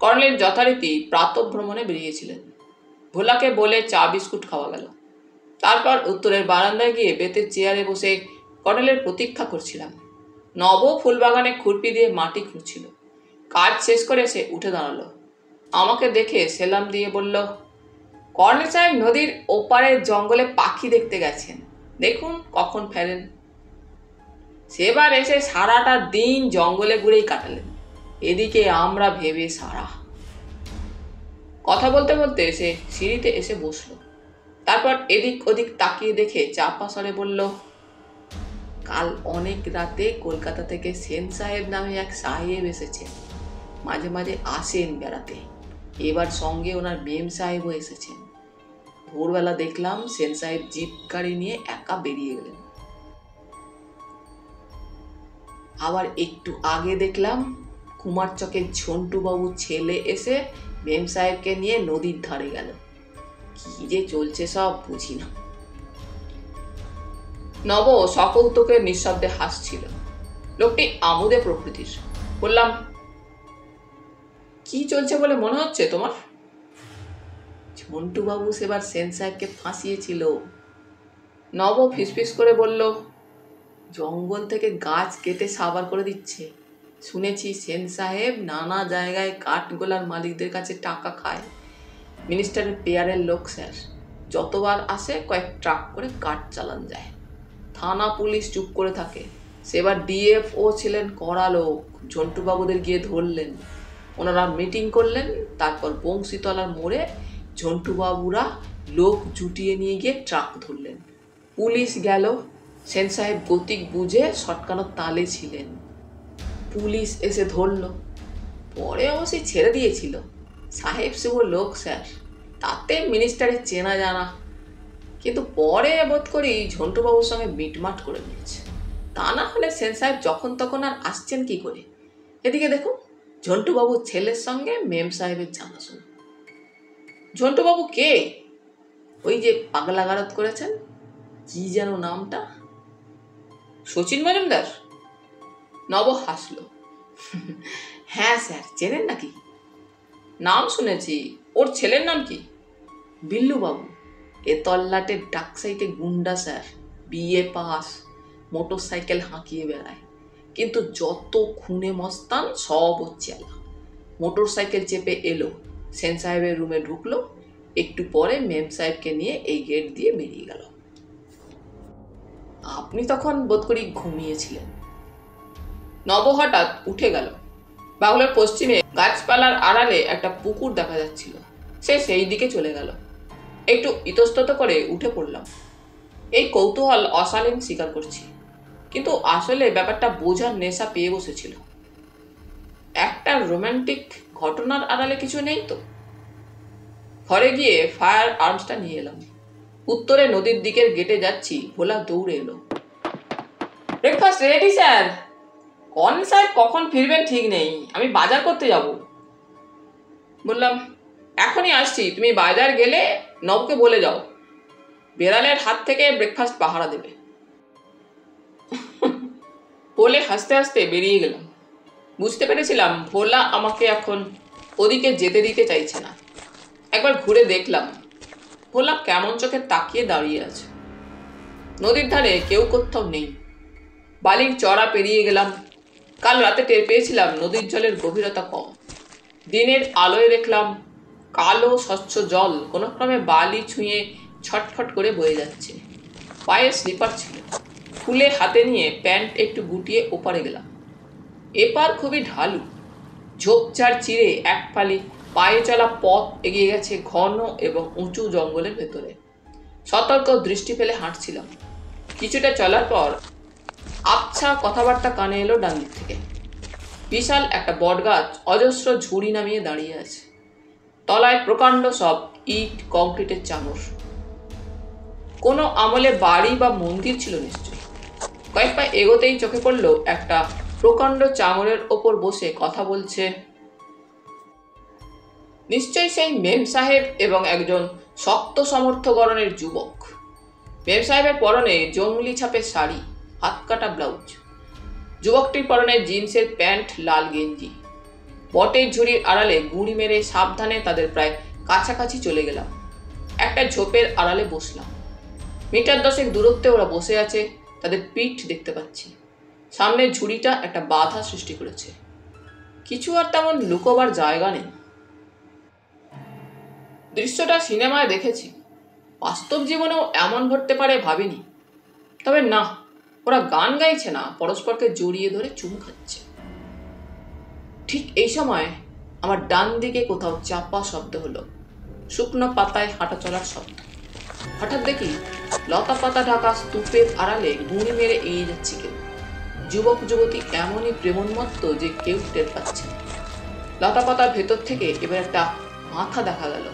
[SPEAKER 1] কর্নেল যথারীতি প্রাতঃভ্রমণে বেরিয়েছিলেন। ভোলাকে বলে চা বিস্কুট খাওয়া গেল। তারপর উত্তরের বারান্দায় গিয়ে বেতের চেয়ারে বসে কর্নেলের প্রতীক্ষা করছিলাম। নব ফুলবাগানে খুরপি দিয়ে মাটি খুঁড়ছিল। কাজ শেষ করে সে উঠে দাঁড়ালো। আমাকে দেখে সেলাম দিয়ে বলল, কর্নেল সাহেব নদীর ওপারের জঙ্গলে পাখি দেখতে গেছেন, দেখুন কখন ফেরেন। সেবার এসে সারাটা দিন জঙ্গলে ঘুরেই কাটালেন। এদিকে আমরা ভেবে সারা। কথা বলতে বলতে সে সিঁড়িতে এসে বসলো। তারপর এদিক ওদিক তাকিয়ে দেখে চাপা স্বরে বলল, কাল অনেক রাতে কলকাতা থেকে সেন সাহেব নামে এক সাহেব এসেছেন। মাঝে মাঝে আসেন বেড়াতে। এবার সঙ্গে ওনার মেম সাহেবও এসেছেন। ভোরবেলা দেখলাম সেন সাহেব জিপ গাড়ি নিয়ে একা বেরিয়ে গেলেন। আবার একটু আগে দেখলাম কুমারচকের ঝন্টু বাবুর ছেলে এসে মেম সাহেবকে নিয়ে নদীর ধারে গেল। কি যে চলছে সব বুঝি না। নব সকৌতুকে নিঃশব্দে হাসছিল। লোকটি আমোদে প্রকৃতির। বললাম, কি চলছে বলে মনে হচ্ছে তোমার? ঝন্টুবাবু সেবার সেন সাহেবকে ফাঁসিয়েছিল। নব ফিসফিস করে বলল, জঙ্গল থেকে গাছ কেটে সাবার করে দিচ্ছে। শুনেছি সেন সাহেব নানা জায়গায় কাঠগোলার মালিকদের কাছে টাকা খায়। মিনিস্টারের পেয়ারের লোক স্যার, যতবার আসে কয়েক ট্রাক করে কাঠ চালান যায়। থানা পুলিশ চুপ করে থাকে। সেবার ডিএফও ছিলেন কড়া লোক, ঝন্টুবাবুদের গিয়ে ধরলেন। ওনারা মিটিং করলেন, তারপর বংশীতলার মোড়ে ঝন্টুবাবুরা লোক জুটিয়ে নিয়ে গিয়ে ট্রাক ধরলেন। পুলিশ গেল, সেন সাহেব গতিক বুঝে সটকানোর তালে ছিলেন। পুলিশ এসে ধরল, পরে অবশ্যই ছেড়ে দিয়েছিল। সাহেব সেবর লোক স্যার, তাতে মিনিস্টারের চেনা জানা। কিন্তু পরে বোধ করি ঝন্টুবাবুর সঙ্গে মিটমাট করে নিয়েছে। তা না হলে সেন সাহেব যখন তখন আর আসছেন কি করে? এদিকে দেখুন, ঝন্টুবাবুর ছেলের সঙ্গে মেম সাহেবের জানাশোনা। ঝন্টুবাবু কে? ওই যে পাগলা গারদ করেছেন, কি যেন নামটা? শচীন মজুমদার? নব হাসল। হ্যাঁ স্যার, চেনেন নাকি? নাম শুনেছি। ওর ছেলের নাম কি? বিল্লুবাবু। এ তল্লাটের ডাকসাইটে গুন্ডা sir, BA pass, motorcycle হাঁকিয়ে বেড়ায়। কিন্তু যত খুনে মস্তান সব ওর চেলা। মোটর সাইকেল চেপে এলো, সেন সাহেবের রুমে ঢুকলো, একটু পরে মেম সাহেবকে নিয়ে এই গেট দিয়ে বেরিয়ে গেল। আপনি তখন বোধ করি ঘুমিয়েছিলেন। নব হঠাৎ উঠে গেল। বাংলার পশ্চিমে গাছপালার আড়ালে একটা পুকুর দেখা যাচ্ছিল। সে সেই দিকে চলে গেল। একটু ইতস্তত করে উঠে পড়লাম। এই কৌতূহল অশালীন স্বীকার করছি, কিন্তু আসলে ব্যাপারটা বোঝার নেশা পেয়ে বসেছিল। একটা রোমান্টিক ঘটনার আড়ালে কিছু নেই তো? ঘরে গিয়ে ফায়ার আর্মসটা নিয়ে এলাম। উত্তরে নদীর দিকের গেটে যাচ্ছি, ভোলা দৌড়ে এলো। Breakfast ready sir. কন সাহেব কখন ফিরবেন ঠিক নেই, আমি বাজার করতে যাব। বললাম, এখনই আসছি, তুমি বাজার গেলে নবকে বলে যাও বেড়ালের হাত থেকে ব্রেকফাস্ট পাহারা দেবে। বলে হাসতে হাসতে বেরিয়ে গেলাম। বুঝতে পেরেছিলাম ভোলা আমাকে এখন ওদিকে যেতে দিতে চাইছে না। একবার ঘুরে দেখলাম ভোলা কেমন চোখে তাকিয়ে দাঁড়িয়ে আছে। নদীর ধারে কেউ কোথাও নেই। বালির চড়া পেরিয়ে গেলাম। কাল রাতে টের পেয়েছিলাম নদীর জলের গভীরতা কম। দিনের আলোয় দেখলাম কালো স্বচ্ছ জল কোনো ক্রমে বালি ছুঁয়ে ছটফট করে বয়ে যাচ্ছে। পায়ে স্লিপার ছিল, খুলে হাতে নিয়ে প্যান্ট একটু গুটিয়ে ওপারে গেলাম। এপার খুবই ঢালু, ঝোপঝাড় চিরে এক ফালি পায়ে চলা পথ এগিয়ে গেছে ঘন এবং উঁচু জঙ্গলের ভেতরে। সতর্ক দৃষ্টি ফেলে হাঁটছিলাম। কিছুটা চলার পর আবছা কথাবার্তা কানে এলো ডান দিক থেকে। বিশাল একটা বটগাছ অজস্র ঝুড়ি নামিয়ে দাঁড়িয়ে আছে। তলায় প্রকাণ্ড সব ইট কংক্রিটের চাঙর। কোনো আমলে বাড়ি বা মন্দির ছিল নিশ্চয়ই। কয়েক পা এগোতেই চোখে পড়ল একটা প্রকাণ্ড চাঙরের ওপর বসে কথা বলছে নিশ্চয়ই সেই মেম সাহেব এবং একজন শক্ত সমর্থ গড়নের যুবক। মেম সাহেবের পরনে জঙ্গলি ছাপের শাড়ি, হাত কাটা ব্লাউজ। যুবকটির পরনে জিন্সের প্যান্ট, লাল গেঞ্জি। বটের ঝুড়ির আড়ালে গুঁড়ি মেরে সাবধানে তাদের প্রায় কাছাকাছি চলে গেলাম। একটা ঝোপের আড়ালে বসলাম। মিটার 10 দূরত্বে ওরা বসে আছে, তাদের পিঠ দেখতে পাচ্ছি। সামনের ঝুড়িটা একটা বাধা সৃষ্টি করেছে। কিছু আর তেমন লুকোবার জায়গা নেই। দৃশ্যটা সিনেমায় দেখেছি, বাস্তব জীবনেও এমন ঘটতে পারে ভাবিনি। তবে না, ওরা গান গাইছে না, পরস্পরকে জড়িয়ে ধরে চুমু খাচ্ছে। ঠিক এই সময় আমার ডান দিকে কোথাও চাপা শব্দ হলো, শুকনো পাতায় হাঁটা চলার শব্দ। হঠাৎ দেখি লতা পাতা ঢাকা স্তূপের আড়ালে গুঁড়ি মেরে এগিয়ে যাচ্ছে কেউ। যুবক যুবতী এমনই প্রেমোন্মত্ত যে কেউ টের পাচ্ছে না। লতা পাতার ভেতর থেকে এবার একটা মাথা দেখা গেল।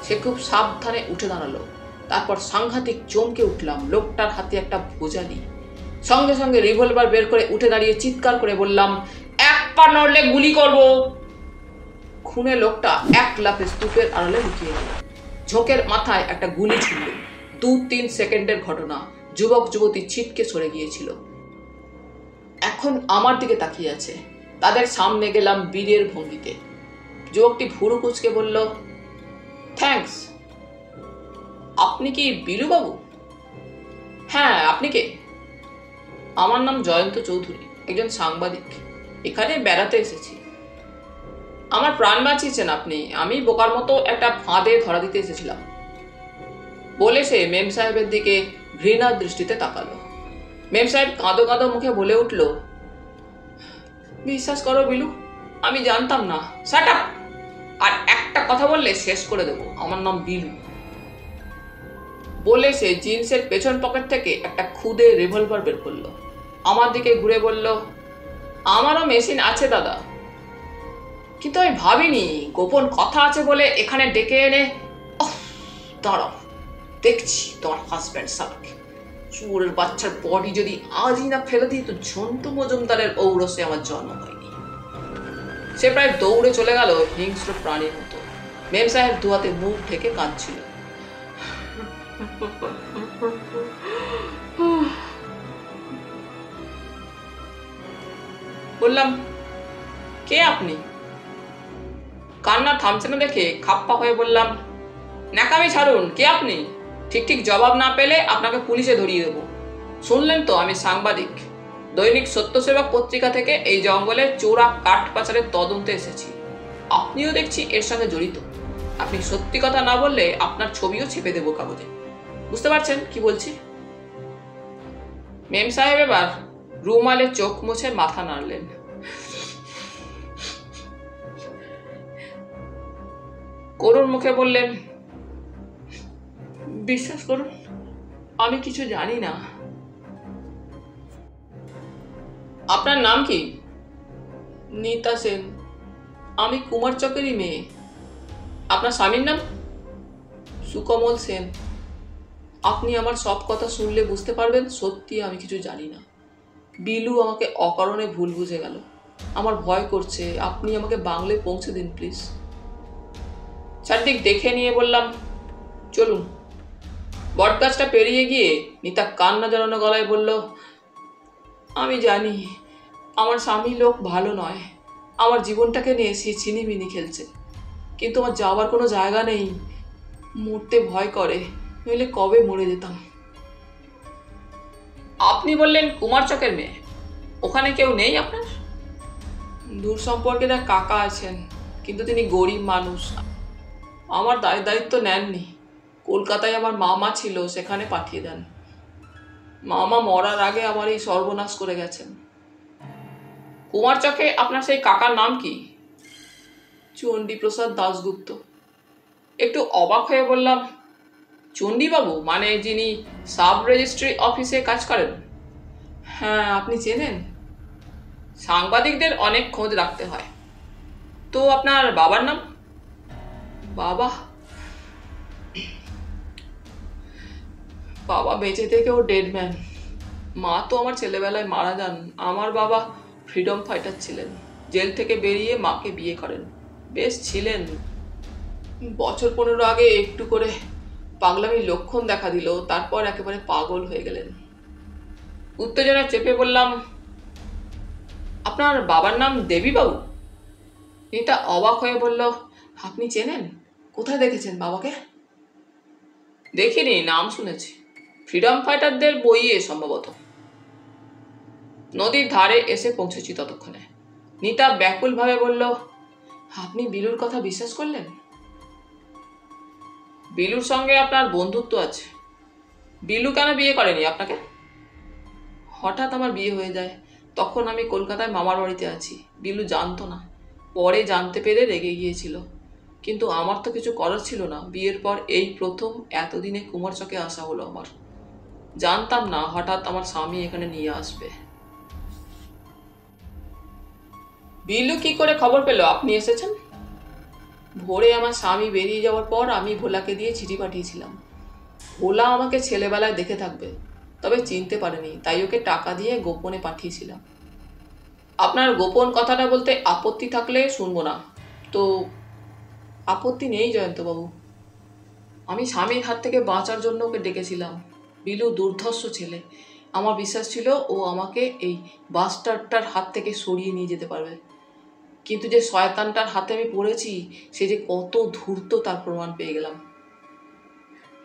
[SPEAKER 1] সে খুব সাবধানে উঠে দাঁড়ালো। তারপর সাংঘাতিক চমকে উঠলাম। লোকটার হাতে একটা ভোজালি। সঙ্গে সঙ্গে রিভলভার বের করে উঠে দাঁড়িয়ে চিৎকার করে বললাম, এক পা নড়লে গুলি করব। খুনে লোকটা এক লাফে স্তূপের আড়ালে লুকিয়ে গেল। ঝোঁকের মাথায় একটা গুলি ছুড়ল। 2-3 সেকেন্ডের ঘটনা। যুবক যুবতী ছিটকে সরে গিয়েছিল। এখন আমার দিকে তাকিয়ে আছে। তাদের সামনে গেলাম বীরের ভঙ্গিতে। যুবকটি ভুরু কুঁচকে বলল, থ্যাঙ্কস। আপনি কি বিলুবাবু? হ্যাঁ, আপনি কে? আমার নাম জয়ন্ত চৌধুরী, একজন সাংবাদিক। এখানে বেড়াতে এসেছি। আমার প্রাণ বাঁচিয়েছেন আপনি। আমি বোকার মতো একটা ফাঁদে ধরা দিতে এসেছিলাম, বলে সে মেম সাহেবের দিকে ঘৃণার দৃষ্টিতে তাকালো। মেম সাহেব কাঁদো কাঁদো মুখে বলে উঠল, বিশ্বাস করো বিলু, আমি জানতাম না। Shut up! আর একটা কথা বললে শেষ করে দেবো। আমার নাম বিলু। বলে সে জিন্সের পেছন পকেট থেকে একটা খুদে রিভলভার বের করলো। আমার দিকে ঘুরে বলল, আমারও মেশিন আছে দাদা, কিন্তু আমি ভাবিনি গোপন কথা আছে বলে এখানে ডেকে এনে। দাঁড়াও, দেখছি তোমার হাজব্যান্ড সালকে। চুরের বাচ্চার বডি যদি আজই না ফেলে দিই তো ঝন্টু মজুমদারের ঔরসে আমার জন্ম হয়নি। সে প্রায় দৌড়ে চলে গেল হিংস্র প্রাণীর মতো। মেম সাহেব দুহাতে মুখ ঢেকে কাঁদছিল। বললাম, কে আপনি? কান্না থামছে না দেখে খাপ্পা হয়ে বললাম, ন্যাকামি ছাড়ুন, কে আপনি? ঠিক ঠিক জবাব না পেলে আপনাকে পুলিশে ধরিয়ে দেবো। শুনলেন তো, আমি সাংবাদিক। দৈনিক সত্যসেবক পত্রিকা থেকে এই জঙ্গলের চোরা কাঠ পাচারের তদন্তে এসেছি। আপনিও দেখছি এর সঙ্গে জড়িত। আপনি সত্যি কথা না বললে আপনার ছবিও ছেপে দেবো কাগজে। বুঝতে পারছেন কি বলছি? মেম সাহেব এবার রুমালে চোখ মুছে মাথা নাড়লেন। করুণ মুখে বললেন, বিশ্বাস করুন, আমি কিছু জানি না। আপনার নাম কি? নীতা সেন। আমি কুমার চকেরই মেয়ে। আপনার স্বামীর নাম? সুকমল সেন। আপনি আমার সব কথা শুনলে বুঝতে পারবেন সত্যি আমি কিছু জানি না। বিলু আমাকে অকারণে ভুল বুঝে গেল। আমার ভয় করছে। আপনি আমাকে বাংলায় পৌঁছে দিন প্লিজ। চারদিক দেখে নিয়ে বললাম, চলুন। বটগাছটা পেরিয়ে গিয়ে নিতা কান্না জড়ানো গলায় বলল, আমি জানি আমার স্বামী লোক ভালো নয়। আমার জীবনটাকে নিয়ে সে ছিনিমিনি খেলছে, কিন্তু আমার যাওয়ার কোনো জায়গা নেই। মরতে ভয় করে, নইলে কবে মরে যেতাম। আপনি বললেন কুমার চকের মেয়ে। ওখানে কেউ নেই আপনার? দূর সম্পর্কে তার কাকা আছেন, কিন্তু তিনি গরিব মানুষ। আমার দায়িত্ব নেননি। কলকাতায় আমার মামা ছিল, সেখানে পাঠিয়ে দেন। মামা মরার আগে আমার এই সর্বনাশ করে গেছেন। কুমার চকে আপনার সেই কাকার নাম কি? চণ্ডীপ্রসাদ দাশগুপ্ত। একটু অবাক হয়ে বললাম, চণ্ডীবাবু মানে যিনি সাব রেজিস্ট্রি অফিসে কাজ করেন? হ্যাঁ, আপনি চেনেন? সাংবাদিকদের অনেক খোঁজ রাখতে হয়। তো আপনার বাবার নাম? বাবা বেঁচে থেকেও ডেড ম্যান। মা তো আমার ছেলেবেলায় মারা যান। আমার বাবা ফ্রিডম ফাইটার ছিলেন। জেল থেকে বেরিয়ে মাকে বিয়ে করেন। বেশ ছিলেন। বছর 15 আগে একটু করে পাগলামির লক্ষণ দেখা দিল, তারপর একেবারে পাগল হয়ে গেলেন। উত্তেজনা চেপে বললাম, আপনার বাবার নাম দেবীবাবু? এটা অবাক হয়ে বলল, আপনি চেনেন? কোথায় দেখেছেন বাবাকে? দেখিনি, নাম শুনেছি। ফ্রিডম ফাইটারদের বইয়ে সম্ভবত। নদীর ধারে এসে পৌঁছেছি ততক্ষণে। নিতা ব্যাকুলভাবে বলল, আপনি বিলুর কথা বিশ্বাস করলেন? বিলুর সঙ্গে আপনার বন্ধুত্ব আছে। বিলু কেন বিয়ে করেনি আপনাকে? হঠাৎ আমার বিয়ে হয়ে যায়। তখন আমি কলকাতায় মামার বাড়িতে আছি। বিলু জানতো না। পরে জানতে পেরে রেগে গিয়েছিল, কিন্তু আমার তো কিছু করার ছিল না। বিয়ের পর এই প্রথম এতদিনে কুমারচকে আসা হলো আমার। জানতাম না হঠাৎ আমার স্বামী এখানে নিয়ে আসবে। বিলু কি করে খবর পেল আপনি এসেছেন? ভোরে আমার স্বামী বেরিয়ে যাওয়ার পর আমি ভোলাকে দিয়ে চিঠি পাঠিয়েছিলাম। ভোলা আমাকে ছেলেবেলায় দেখে থাকবে, তবে চিনতে পারেনি, তাই ওকে টাকা দিয়ে গোপনে পাঠিয়েছিলাম। আপনার গোপন কথাটা বলতে আপত্তি থাকলে শুনবো না। তো আপত্তি নেই জয়ন্তবাবু। আমি স্বামীর হাত থেকে বাঁচার জন্য ওকে ডেকেছিলাম। বিলু দুর্ধর্ষ ছেলে। আমার বিশ্বাস ছিল ও আমাকে এই বাস্টারটার হাত থেকে সরিয়ে নিয়ে যেতে পারবে। কিন্তু যে শয়তানটার হাতে আমি পড়েছি, সে যে কত ধূর্ত তার প্রমাণ পেয়ে গেলাম।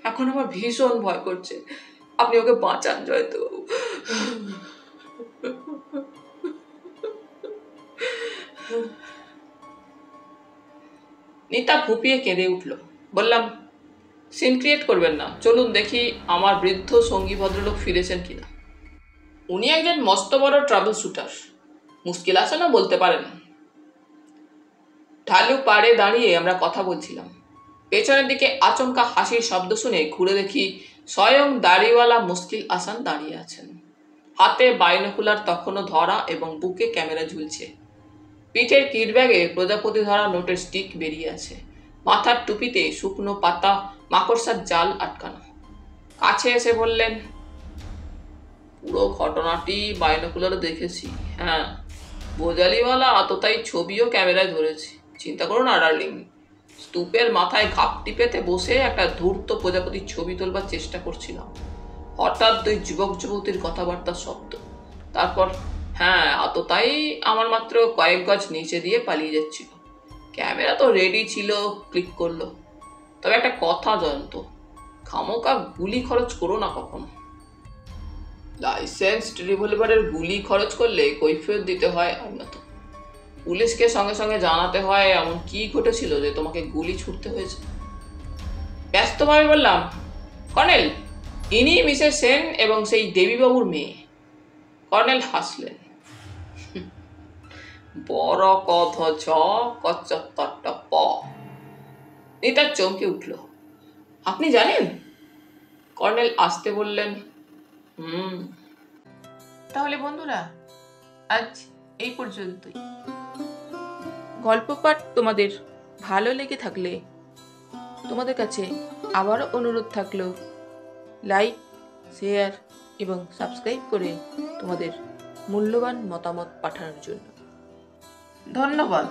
[SPEAKER 1] এখন আমার ভীষণ ভয় করছে। আপনি ওকে বাঁচান জয়ন্তবাবু। নিতা ফুপিয়ে কেঁদে উঠল। বললাম, সিন ক্রিয়েট করবেন না, চলুন দেখি আমার বৃদ্ধ সঙ্গী ভদ্রলোক ফিরেছেন কিনা। উনি একজন মস্ত বড় ট্রাভেল শুটার, মুশকিল আছে না বলতে পারেন। ঢালু পাড়ে দাঁড়িয়ে আমরা কথা বলছিলাম। পেছনের দিকে আচমকা হাসির শব্দ শুনে ঘুরে দেখি স্বয়ং দাড়িওয়ালা মুশকিল আসান দাঁড়িয়ে আছেন। হাতে বাইনোকুলার তখনও ধরা এবং বুকে ক্যামেরা ঝুলছে। পিঠের কিট ব্যাগে প্রজাপতি ধরা নোটের স্টিক বেরিয়ে আছে। মাথার টুপিতে শুকনো পাতা মাকড়সার জাল আটকানো। কাছে এসে বললেন, পুরো ঘটনাটি বাইনোকুলারে দেখেছি। হ্যাঁ, বোজালিওয়ালা আততায়ী ছবিও ক্যামেরায় ধরেছি। চিন্তা করো না ডার্লিং, স্তূপের মাথায় ঘাপটি পেতে বসে একটা ধূর্ত প্রজাপতির ছবি তোলবার চেষ্টা করছিলাম। হঠাৎ দুই যুবক যুবতীর কথাবার্তার শব্দ। তারপর হ্যাঁ, আততায়ী আমার মাত্র কয়েক গজ নিচে দিয়ে পালিয়ে যাচ্ছিল। ক্যামেরা তো রেডি ছিল, ক্লিক করলো। তবে একটা কথা জয়ন্ত, খামোকা গুলি খরচ করো না কখনো। লাইসেন্সড রিভলভারের গুলি খরচ করলে কৈফিয়ত দিতে হয় আইনত। পুলিশকে সঙ্গে সঙ্গে জানাতে হয় এমন কি ঘটেছিল যে তোমাকে গুলি ছুটতে হয়েছে। ব্যস্তভাবে বললাম, কর্নেল, ইনি মিসেস সেন এবং সেই দেবীবাবুর মেয়ে। কর্নেল হাসলেন। বড় কথ ঝ কচ্চত্তরটা প। নিতার চমকে উঠল। আপনি জানেন? কর্নেল আসতে বললেন, তাহলে বন্ধুরা, আজ এই পর্যন্তই। গল্প পাঠ তোমাদের ভালো লেগে থাকলে তোমাদের কাছে আবারও অনুরোধ থাকলো, লাইক, শেয়ার এবং সাবস্ক্রাইব করে তোমাদের মূল্যবান মতামত পাঠানোর জন্য। ধন্যবাদ।